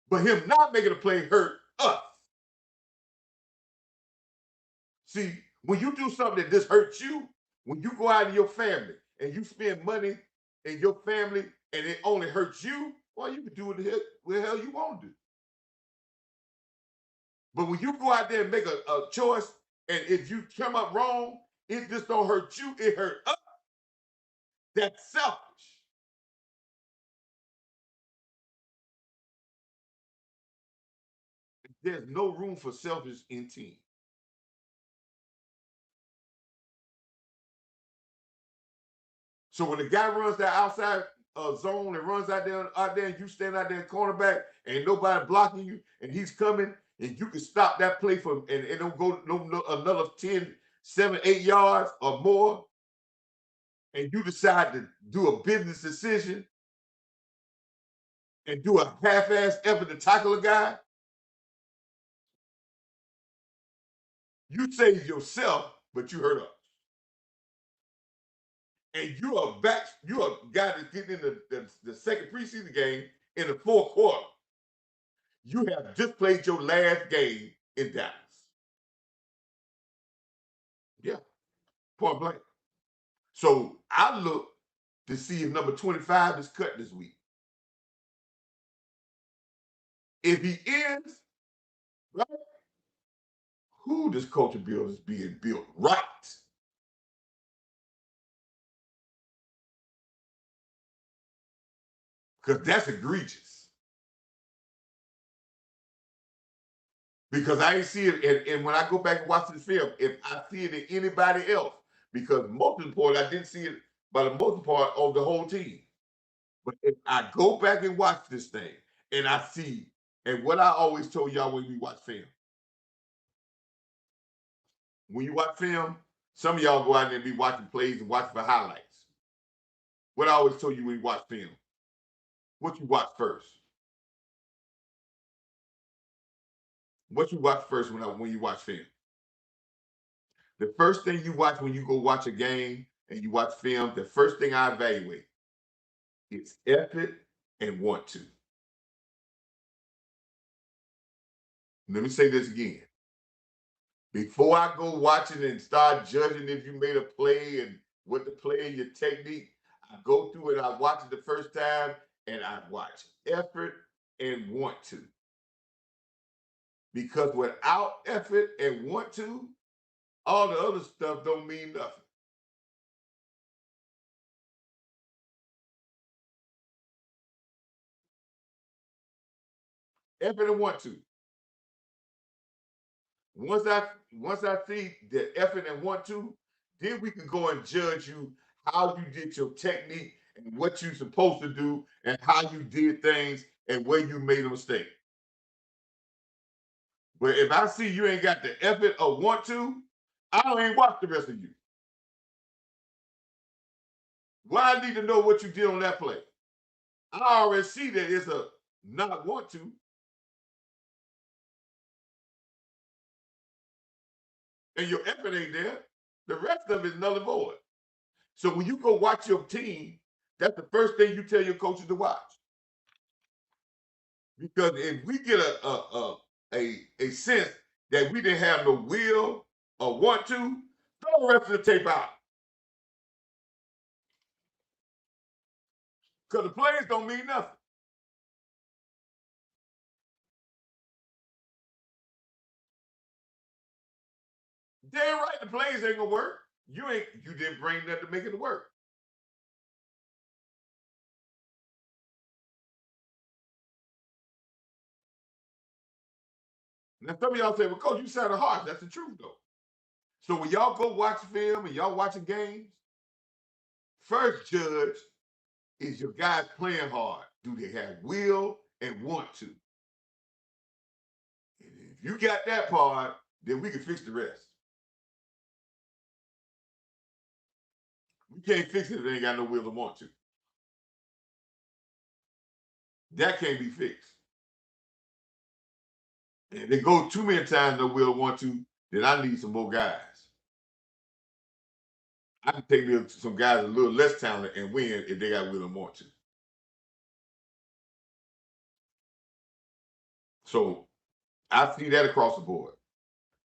But him not making a play hurt us. See, when you do something that just hurts you, when you go out of your family and you spend money in your family and it only hurts you, well, you can do what the hell you want to do. But when you go out there and make a choice, and if you come up wrong, it just don't hurt you, it hurt us. That's selfish. There's no room for selfish in team. So when the guy runs that outside zone and runs out there, and you stand out there in cornerback, and nobody blocking you, and he's coming, and you can stop that play from and don't go another 10, 7, 8 yards or more, and you decide to do a business decision and do a half-ass effort to tackle a guy, you save yourself, but you hurt us. And you are back, you are a guy that's getting in the second preseason game in the fourth quarter. You have just played your last game in Dallas. Yeah, point blank. So I look to see if number 25 is cut this week. If he is, right, who this culture build is being built right. Because that's egregious. Because I ain't see it, and when I go back and watch the film, if I see it in anybody else, because most important, I didn't see it by the most part of the whole team. But if I go back and watch this thing, and I see, and what I always told y'all when we watch film, when you watch film, some of y'all go out there and be watching plays and watching for highlights. What I always told you when you watch film, what you watch first. What you watch first when you watch film. The first thing you watch when you go watch a game and you watch film, the first thing I evaluate is effort and want to. Let me say this again. Before I go watching and start judging if you made a play and what the play and your technique, I go through it, I watch it the first time, and I watch effort and want to. Because without effort and want to, all the other stuff don't mean nothing. Effort and want to. Once I see the effort and want to, then we can go and judge you how you did your technique and what you're supposed to do and how you did things and where you made a mistake. But if I see you ain't got the effort or want to, I don't even watch the rest of you. Why I need to know what you did on that play? I already see that it's a not want to, and your effort ain't there. The rest of it is null and void. So when you go watch your team, that's the first thing you tell your coaches to watch. Because if we get a sense that we didn't have no will or want to, throw the rest of the tape out. Because the plays don't mean nothing. Damn right the plays ain't gonna work. You didn't bring that to make it work. Now some of y'all say, well, coach, you sounded harsh. That's the truth though. So when y'all go watch film and y'all watching games, first judge is your guys playing hard. Do they have will and want to? And if you got that part, then we can fix the rest. We can't fix it if they ain't got no will and want to. That can't be fixed. And if they go too many times no will and want to, then I need some more guys. I can take me some guys a little less talented and win if they got will and want to. So I see that across the board.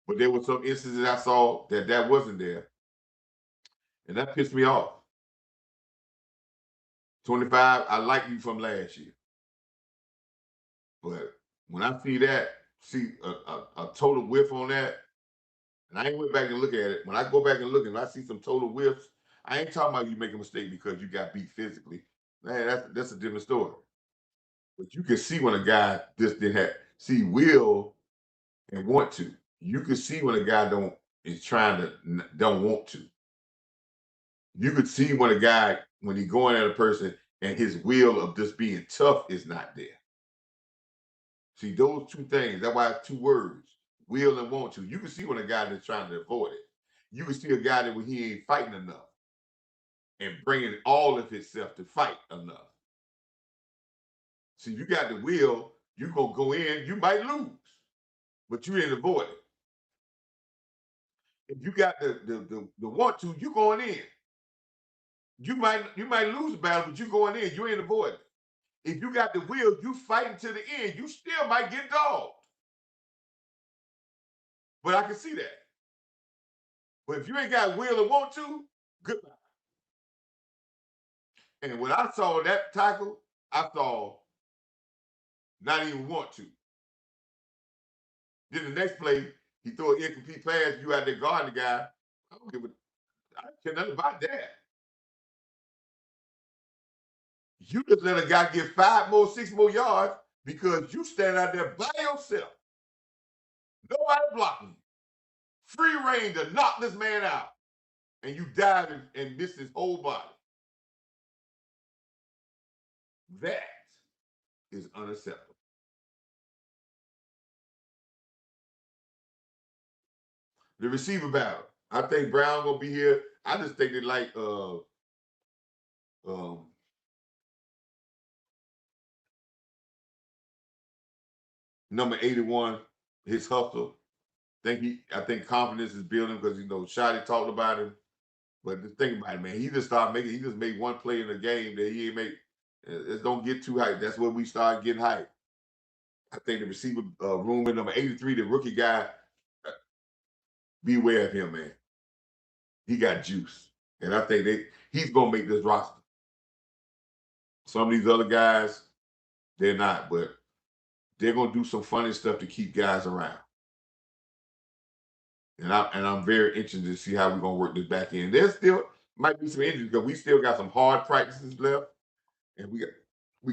But there were some instances I saw that wasn't there, and that pissed me off. 25, I like you from last year. But when I see a total whiff on that, and I ain't went back and look at it. When I go back and look and I see some total whiffs, I ain't talking about you make a mistake because you got beat physically. Man, that's a different story. But you can see when a guy just didn't have see will and want to. You can see when a guy is trying to don't want to. You could see when a guy when he going at a person and his will of just being tough is not there. See those two things. That's why it's two words: will and want to. You can see when a guy that's trying to avoid it. You can see a guy that when he ain't fighting enough and bringing all of himself to fight enough. See, you got the will. You gonna go in. You might lose, but you ain't avoid it. If you got the want to, you going in. You might lose the battle, but you going in. You ain't avoiding it. If you got the will, you fighting to the end. You still might get dogged. But I can see that. But if you ain't got will and want to, goodbye. And when I saw that tackle, I saw not even want to. Then the next play, he throw an incomplete pass. You out there guarding the guy. I don't give a. I don't care nothing about that. You just let a guy get 5 more, 6 more yards because you stand out there by yourself. Nobody blocking you. Free reign to knock this man out. And you dive and miss his whole body. That is unacceptable. The receiver battle. I think Brown gonna be here. I just think they like um number 81, his hustle. I think confidence is building because Shotty talked about him. But the thing about it, man, he just made one play in the game that he ain't make. Just don't get too hyped. That's where we start getting hyped. I think the receiver room in number 83, the rookie guy, beware of him, man. He got juice. And I think he's gonna make this roster. Some of these other guys, they're not, but they're gonna do some funny stuff to keep guys around. And I'm very interested to see how we're gonna work this back end. There still might be some injuries because we still got some hard practices left, and we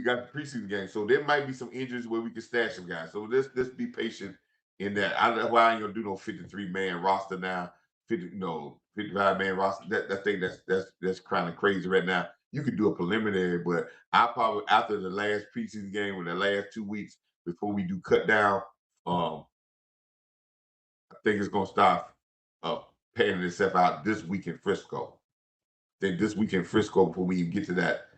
got the preseason game, so there might be some injuries where we can stash some guys. So let's be patient in that. I don't know why I ain't gonna do no 53-man roster now. 55-man roster. I think that's kind of crazy right now. You could do a preliminary, but I probably after the last preseason game or the last 2 weeks before we do cut down, I think it's gonna start panning itself out this week in Frisco. I think this week in Frisco before we even get to that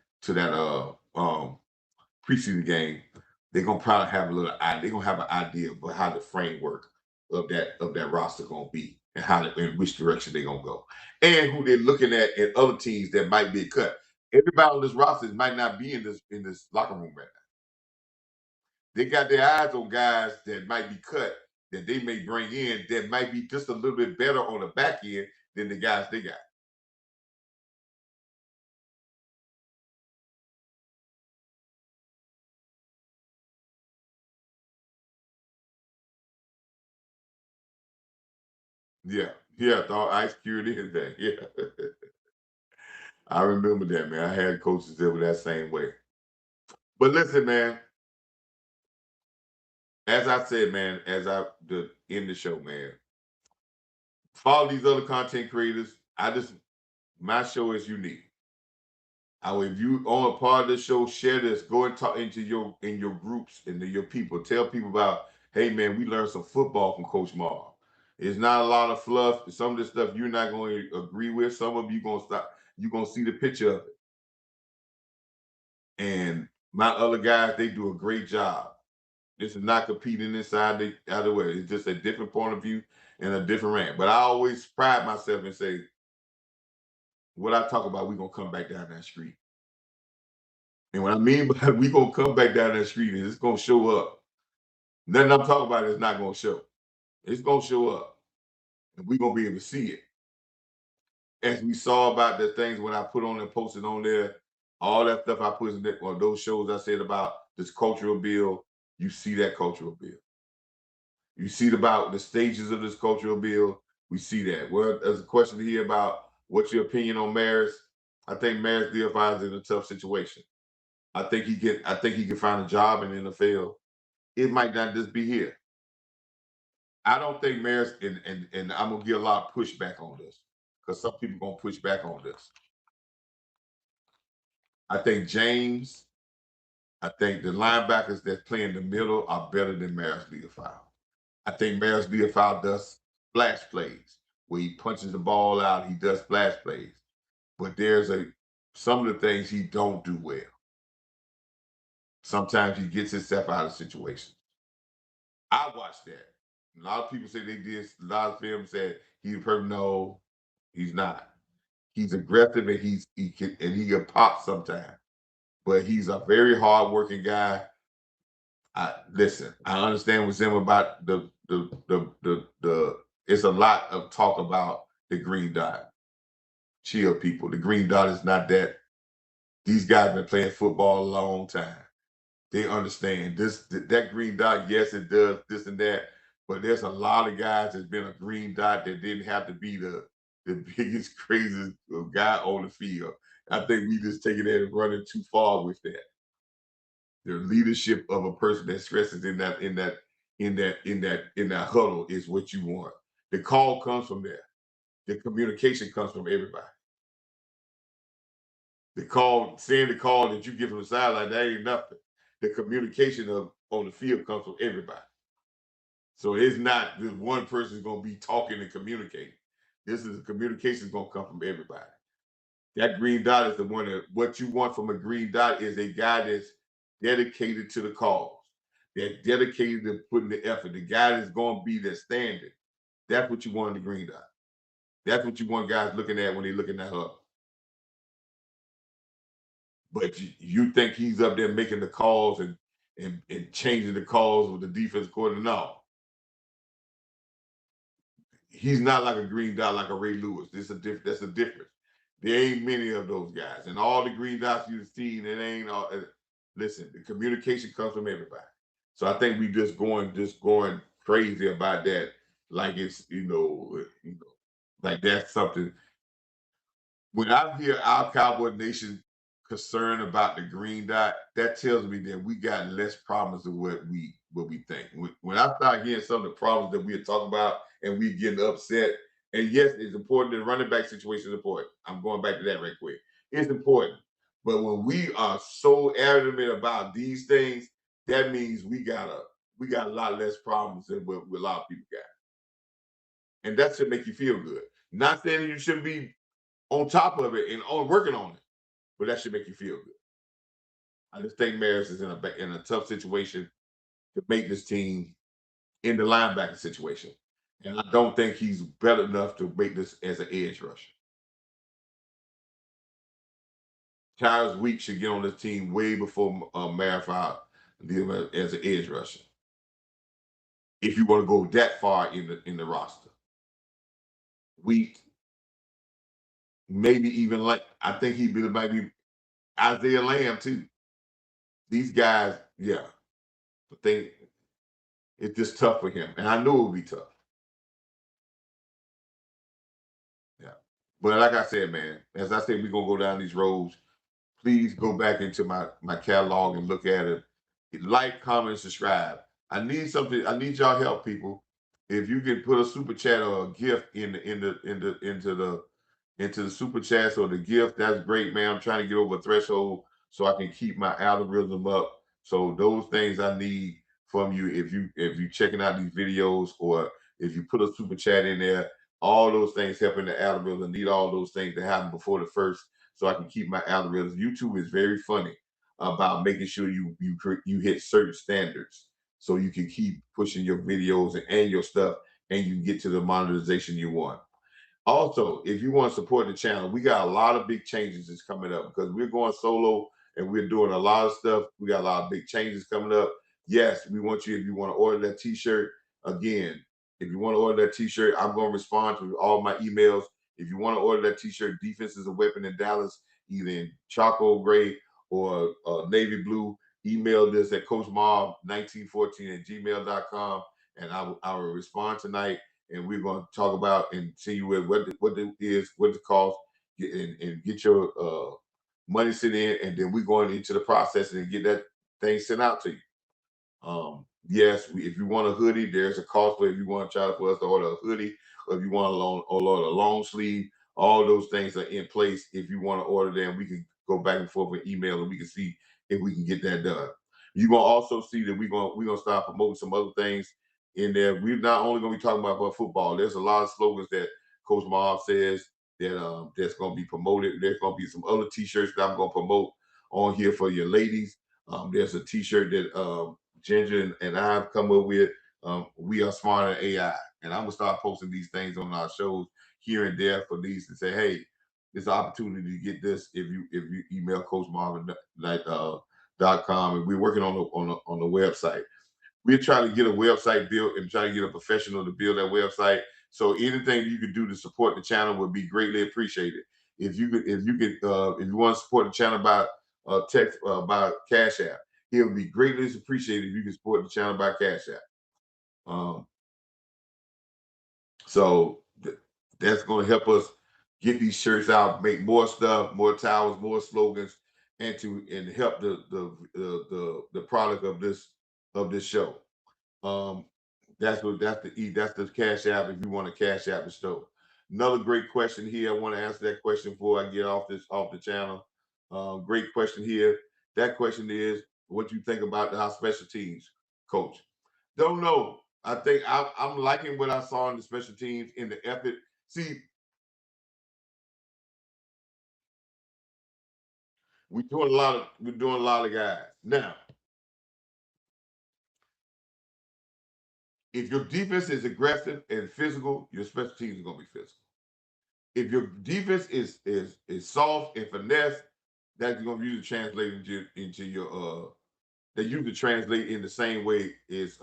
preseason game, they're gonna probably have a little idea. They're gonna have an idea of how the framework of that roster gonna be and in which direction they're gonna go. And who they're looking at and other teams that might be cut. Everybody on this roster might not be in this locker room right now. They got their eyes on guys that might be cut that they may bring in that might be just a little bit better on the back end than the guys they got. Yeah, Yeah, thought Ice cured anything. Yeah. I remember that, man. I had coaches that were that same way. But listen, man, as I said, man, as I end the show, man, follow these other content creators. My show is unique. If you on a part of the show, share this. Go and talk into your groups and to your people. Tell people about, hey man, we learned some football from Coach Marv. It's not a lot of fluff. Some of the stuff you're not going to agree with. Some of you gonna stop. You're gonna see the picture of it. And my other guys, they do a great job. This is not competing inside the other way. It's just a different point of view and a different rant. But I always pride myself and say, what I talk about, we're gonna come back down that street. And what I mean by we gonna come back down that street is it's gonna show up. Nothing I'm talking about is not gonna show. It's gonna show up. And we're gonna be able to see it. As we saw about the things when I put on and posted on there, all that stuff I put in there, or those shows I said about this cultural bill, you see that cultural bill. You see about the stages of this cultural bill, we see that. Well, there's a question here about what's your opinion on Maris. I think Maris DFI is in a tough situation. I think he can find a job in the NFL. It might not just be here. I don't think Maris and I'm gonna get a lot of pushback on this because some people gonna push back on this. I think James, I think the linebackers that play in the middle are better than Maris DFI. I think Maris DFI does splash plays where he punches the ball out, he does splash plays. But some of the things he don't do well. Sometimes he gets himself out of situations. I watched that. A lot of people say they did. A lot of film said he's perfect. No, he's not. He's aggressive and he can pop sometimes. But he's a very hardworking guy. Listen. I understand what's him about the. It's a lot of talk about the green dot. Chill, people. The green dot is not that. These guys been playing football a long time. They understand that green dot. Yes, it does this and that, but there's a lot of guys that's been a green dot that didn't have to be the biggest, craziest guy on the field. I think we just taking that and running too far with that. The leadership of a person that stresses in that huddle is what you want. The call comes from there. The communication comes from everybody. Saying the call that you give from the sideline, that ain't nothing. The communication of on the field comes from everybody. So it's not just one person's gonna be talking and communicating. This is communication is gonna come from everybody. That green dot is the one that what you want from a green dot is a guy that's dedicated to the cause, that's dedicated to putting the effort. The guy that's gonna be the standard. That's what you want in the green dot. That's what you want guys looking at when they're looking at her. But you think he's up there making the calls and changing the calls with the defense coordinator? No, he's not like a green dot like a Ray Lewis. That's a difference. There ain't many of those guys, and all the green dots you've seen, it ain't all. Listen, the communication comes from everybody. So I think we just going crazy about that, like it's like that's something when I hear our Cowboy Nation concerned about the green dot, that tells me that we got less problems than what we think. When I start hearing some of the problems that we are talking about and we getting upset, and yes, it's important. The running back situation is important. I'm going back to that right quick. It's important. But when we are so adamant about these things, that means we got a lot less problems than what a lot of people got. And that should make you feel good. Not saying you shouldn't be on top of it and on working on it. But that should make you feel good. I just think Maris is in a tough situation to make this team in the linebacker situation. And I don't think he's better enough to make this as an edge rusher. Charles Week should get on this team way before Marv as an edge rusher. If you want to go that far in the roster. Wheat, maybe even like I think might be Isaiah Lamb too. These guys, yeah. I think it's just tough for him. And I knew it would be tough. But like I said, man, as I said, we're gonna go down these roads. Please go back into my catalog and look at it. Like, comment, subscribe. I need something. I need y'all help, people. If you can put a super chat or a gift into the super chats or the gift, that's great, man. I'm trying to get over a threshold so I can keep my algorithm up. So those things I need from you. If you checking out these videos or if you put a super chat in there, all those things helping the algorithm. Need all those things to happen before the first, so I can keep my algorithm. YouTube is very funny about making sure you hit certain standards so you can keep pushing your videos and your stuff and you get to the monetization you want. Also, if you want to support the channel, we got a lot of big changes that's coming up because we're going solo and we're doing a lot of stuff. We got a lot of big changes coming up. Yes, we want you, if you want to order that t-shirt, again, if you want to order that t-shirt, I'm going to respond to all my emails. If you want to order that t-shirt, Defense is a Weapon in Dallas, either in charcoal gray or navy blue, email this at Coach Marv 1914 at gmail.com and I will respond tonight, and we're going to talk about and see what it is, what the cost, and get your money sent in, and then we're going into the process and get that thing sent out to you. Yes, if you want a hoodie, there's a cost for if you want to try for us to order a hoodie, or if you want a long sleeve, all those things are in place. If you want to order them, we can go back and forth with email and we can see if we can get that done. You're gonna also see that we're gonna start promoting some other things in there. We're not only gonna be talking about football. There's a lot of slogans that Coach Marv says that that's gonna be promoted. There's gonna be some other t-shirts that I'm gonna promote on here for your ladies. There's a t-shirt that Ginger and I've come up with. We are smarter than AI, and I'm gonna start posting these things on our shows here and there for these to say, hey, there's an opportunity to get this if you email Coach Marvin .com, and we're working on the website. We're trying to get a website built and trying to get a professional to build that website. So anything you could do to support the channel would be greatly appreciated. If you want to support the channel by text by Cash App, it would be greatly appreciated if you can support the channel by Cash App. Um, so that's going to help us get these shirts out, make more stuff, more towels, more slogans, and help the product of this show. Um, that's the Cash App if you want to Cash App the show. Another great question here. I want to answer that question before I get off the channel. Great question here. That question is, what you think about our special teams, Coach? Don't know. I think I'm liking what I saw in the special teams in the effort. See, we're doing a lot of guys now. If your defense is aggressive and physical, your special teams are gonna be physical. If your defense is soft and finesse, that's going to usually translate into your they usually translate in the same way as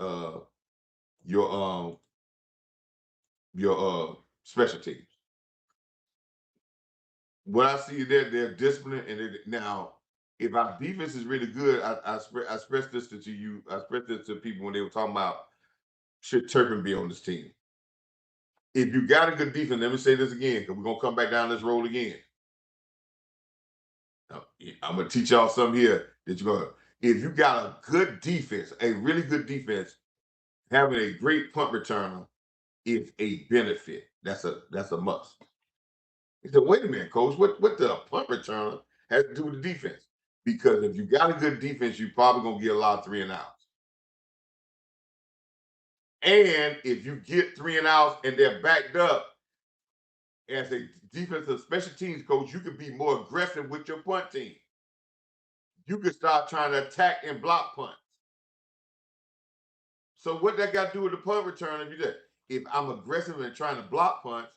your um your special teams. What I see there, they're disciplined, and now if our defense is really good, I expressed this to you. I expressed this to people when they were talking about should Turpin be on this team. If you got a good defense, let me say this again because we're gonna come back down this road again. Now, I'm gonna teach y'all something here that you're gonna. If you got a good defense, a really good defense, having a great punt returner is a benefit. That's a must. He said, "Wait a minute, coach. What the punt returner has to do with the defense? Because if you got a good defense, you're probably gonna get a lot of 3 and outs. And if you get 3 and outs and they're backed up, as a defensive special teams coach, you can be more aggressive with your punt team. You can start trying to attack and block punts. So what that got to do with the punt return? If I'm aggressive and trying to block punts,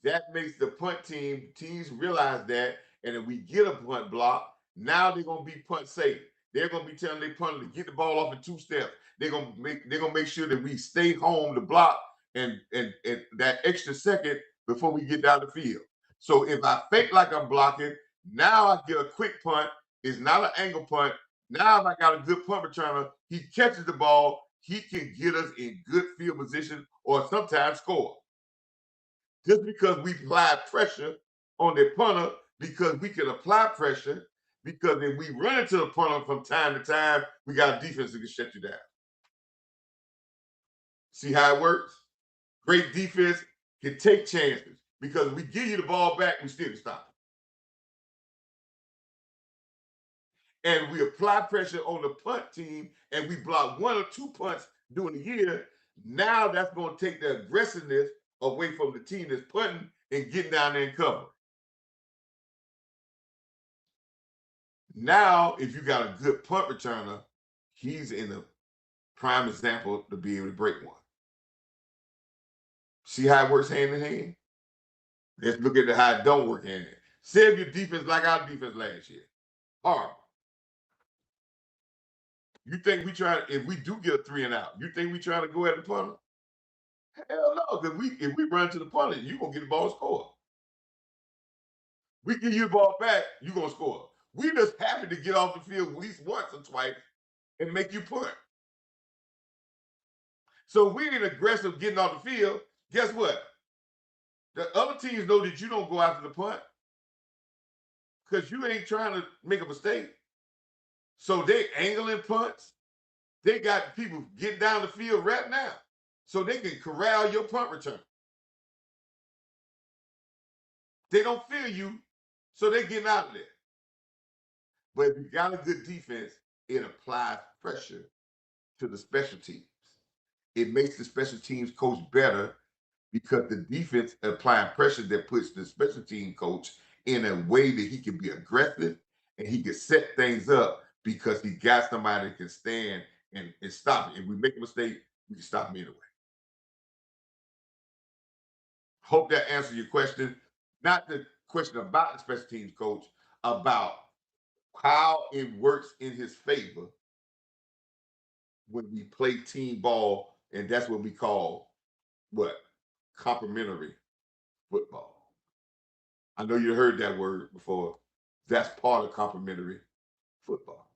that makes the punt teams realize that, and if we get a punt block, now they're gonna be punt safe. They're gonna be telling their punter to get the ball off in 2 steps. They're gonna make sure that we stay home to block and that extra second before we get down the field. So if I fake like I'm blocking, now I get a quick punt. It's not an angle punt. Now, if I got a good punt returner, he catches the ball, he can get us in good field position or sometimes score. Just because we apply pressure on their punter because we can apply pressure. Because if we run into the punter from time to time, we got a defense that can shut you down. See how it works? Great defense can take chances because we give you the ball back, we still can stop it. And we apply pressure on the punt team and we block 1 or 2 punts during the year. Now that's going to take the aggressiveness away from the team that's punting and getting down there and cover. Now, if you got a good punt returner, he's in a prime example to be able to break one. See how it works hand in hand? Let's look at how it don't work hand in hand. Say if your defense like our defense last year. Horrible. You think we try, if we do get a 3 and out, you think we try to go at the punter? Hell no, because if we run to the punter, you're gonna get the ball scored. We give you the ball back, you're gonna score. We just happy to get off the field at least once or twice and make you punt. So we ain't aggressive getting off the field. Guess what? The other teams know that you don't go after the punt because you ain't trying to make a mistake. So they angling punts. They got people getting down the field right now so they can corral your punt return. They don't feel you, so they're getting out of there. But if you got a good defense, it applies pressure to the special teams. It makes the special teams coach better because the defense applying pressure that puts the special team coach in a way that he can be aggressive and he can set things up because he got somebody that can stand and stop it. If we make a mistake, we can stop him anyway. Hope that answers your question. Not the question about the special teams coach, about how it works in his favor when we play team ball, and that's what we call what? Complementary football. I know you heard that word before. That's part of complementary football.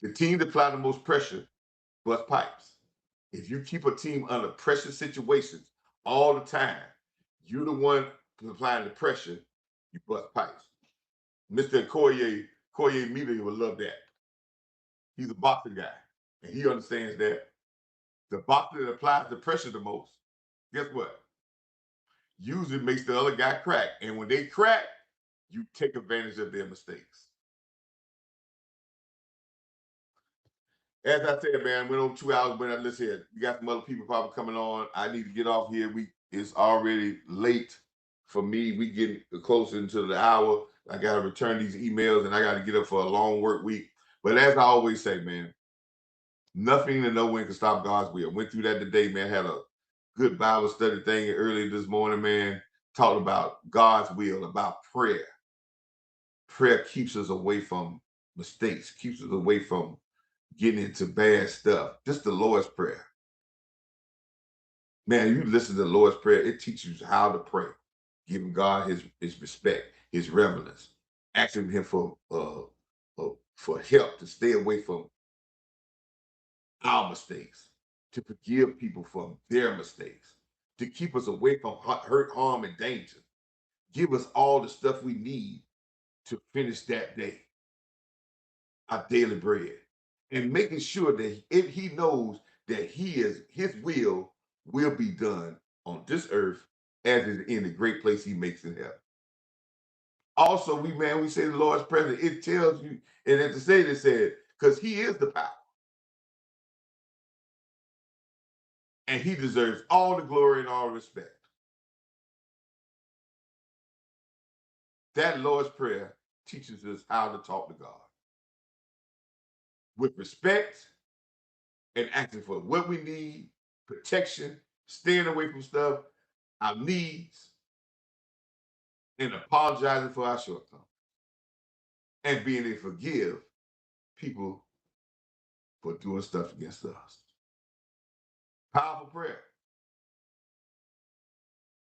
The team that apply the most pressure bust pipes. If you keep a team under pressure situations all the time, you're the one applying the pressure, you bust pipes. Mr. Corey Mealy would love that. He's a boxing guy, and he understands that. The boxer that applies the pressure the most, guess what? Usually makes the other guy crack. And when they crack, you take advantage of their mistakes. As I said, man, went on 2 hours, but listen here, we got some other people probably coming on. I need to get off here. It's already late for me. We getting closer into the hour. I got to return these emails and I got to get up for a long work week. But as I always say, man, nothing and no one can stop God's will. Went through that today, man. Had a good Bible study thing early this morning, man. Talked about God's will, about prayer. Prayer keeps us away from mistakes, keeps us away from getting into bad stuff. Just the Lord's Prayer. Man, you listen to the Lord's Prayer, it teaches you how to pray, giving God his respect, his reverence, asking him for help to stay away from our mistakes, to forgive people from their mistakes, to keep us away from hurt, harm, and danger. Give us all the stuff we need to finish that day, our daily bread, and making sure that if he knows that his will be done on this earth as is in the great place he makes in heaven. Also, we say the Lord's Prayer, it tells you, and at the state it said, because he is the power. And he deserves all the glory and all respect. That Lord's Prayer teaches us how to talk to God with respect and asking for what we need, protection, staying away from stuff, our needs, and apologizing for our shortcomings, and being able to forgive people for doing stuff against us. Powerful prayer.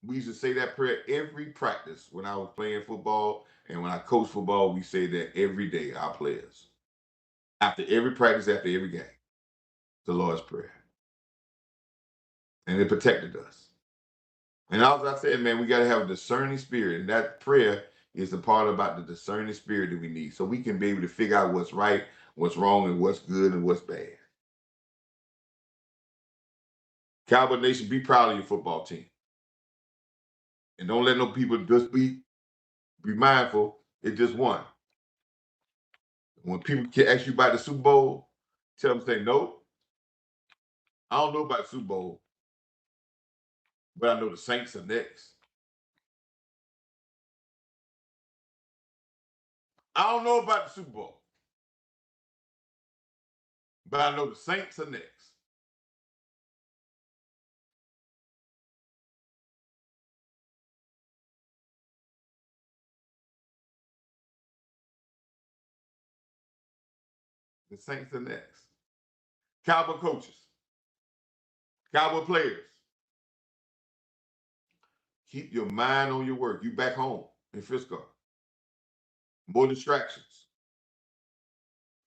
We used to say that prayer every practice when I was playing football, and when I coach football, we say that every day, our players. After every practice, after every game, the Lord's Prayer. And it protected us. And as I said, man, we got to have a discerning spirit. And that prayer is the part about the discerning spirit that we need. So we can be able to figure out what's right, what's wrong, and what's good and what's bad. Cowboy Nation, be proud of your football team. And don't let no people just be mindful, it just won. When people can ask you about the Super Bowl, tell them, say, nope, I don't know about the Super Bowl, but I know the Saints are next. I don't know about the Super Bowl, but I know the Saints are next. The Saints are next. Cowboy coaches, Cowboy players, keep your mind on your work. You back home in Frisco. More distractions.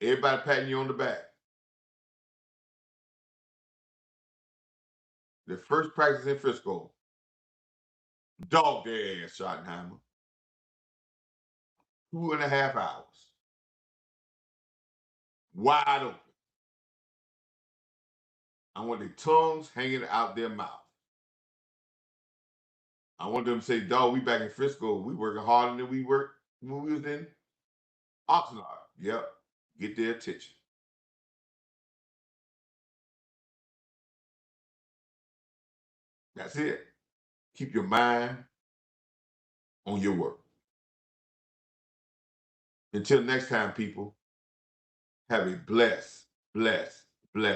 Everybody patting you on the back. The first practice in Frisco, dog their ass, Schottenheimer. 2.5 hours. Wide open. I want their tongues hanging out their mouth. I want them to say, dog, we back in Frisco. We working harder than we worked when we was in Oxnard. Yep. Get their attention. That's it. Keep your mind on your work. Until next time, people, have a blessed, blessed, blessed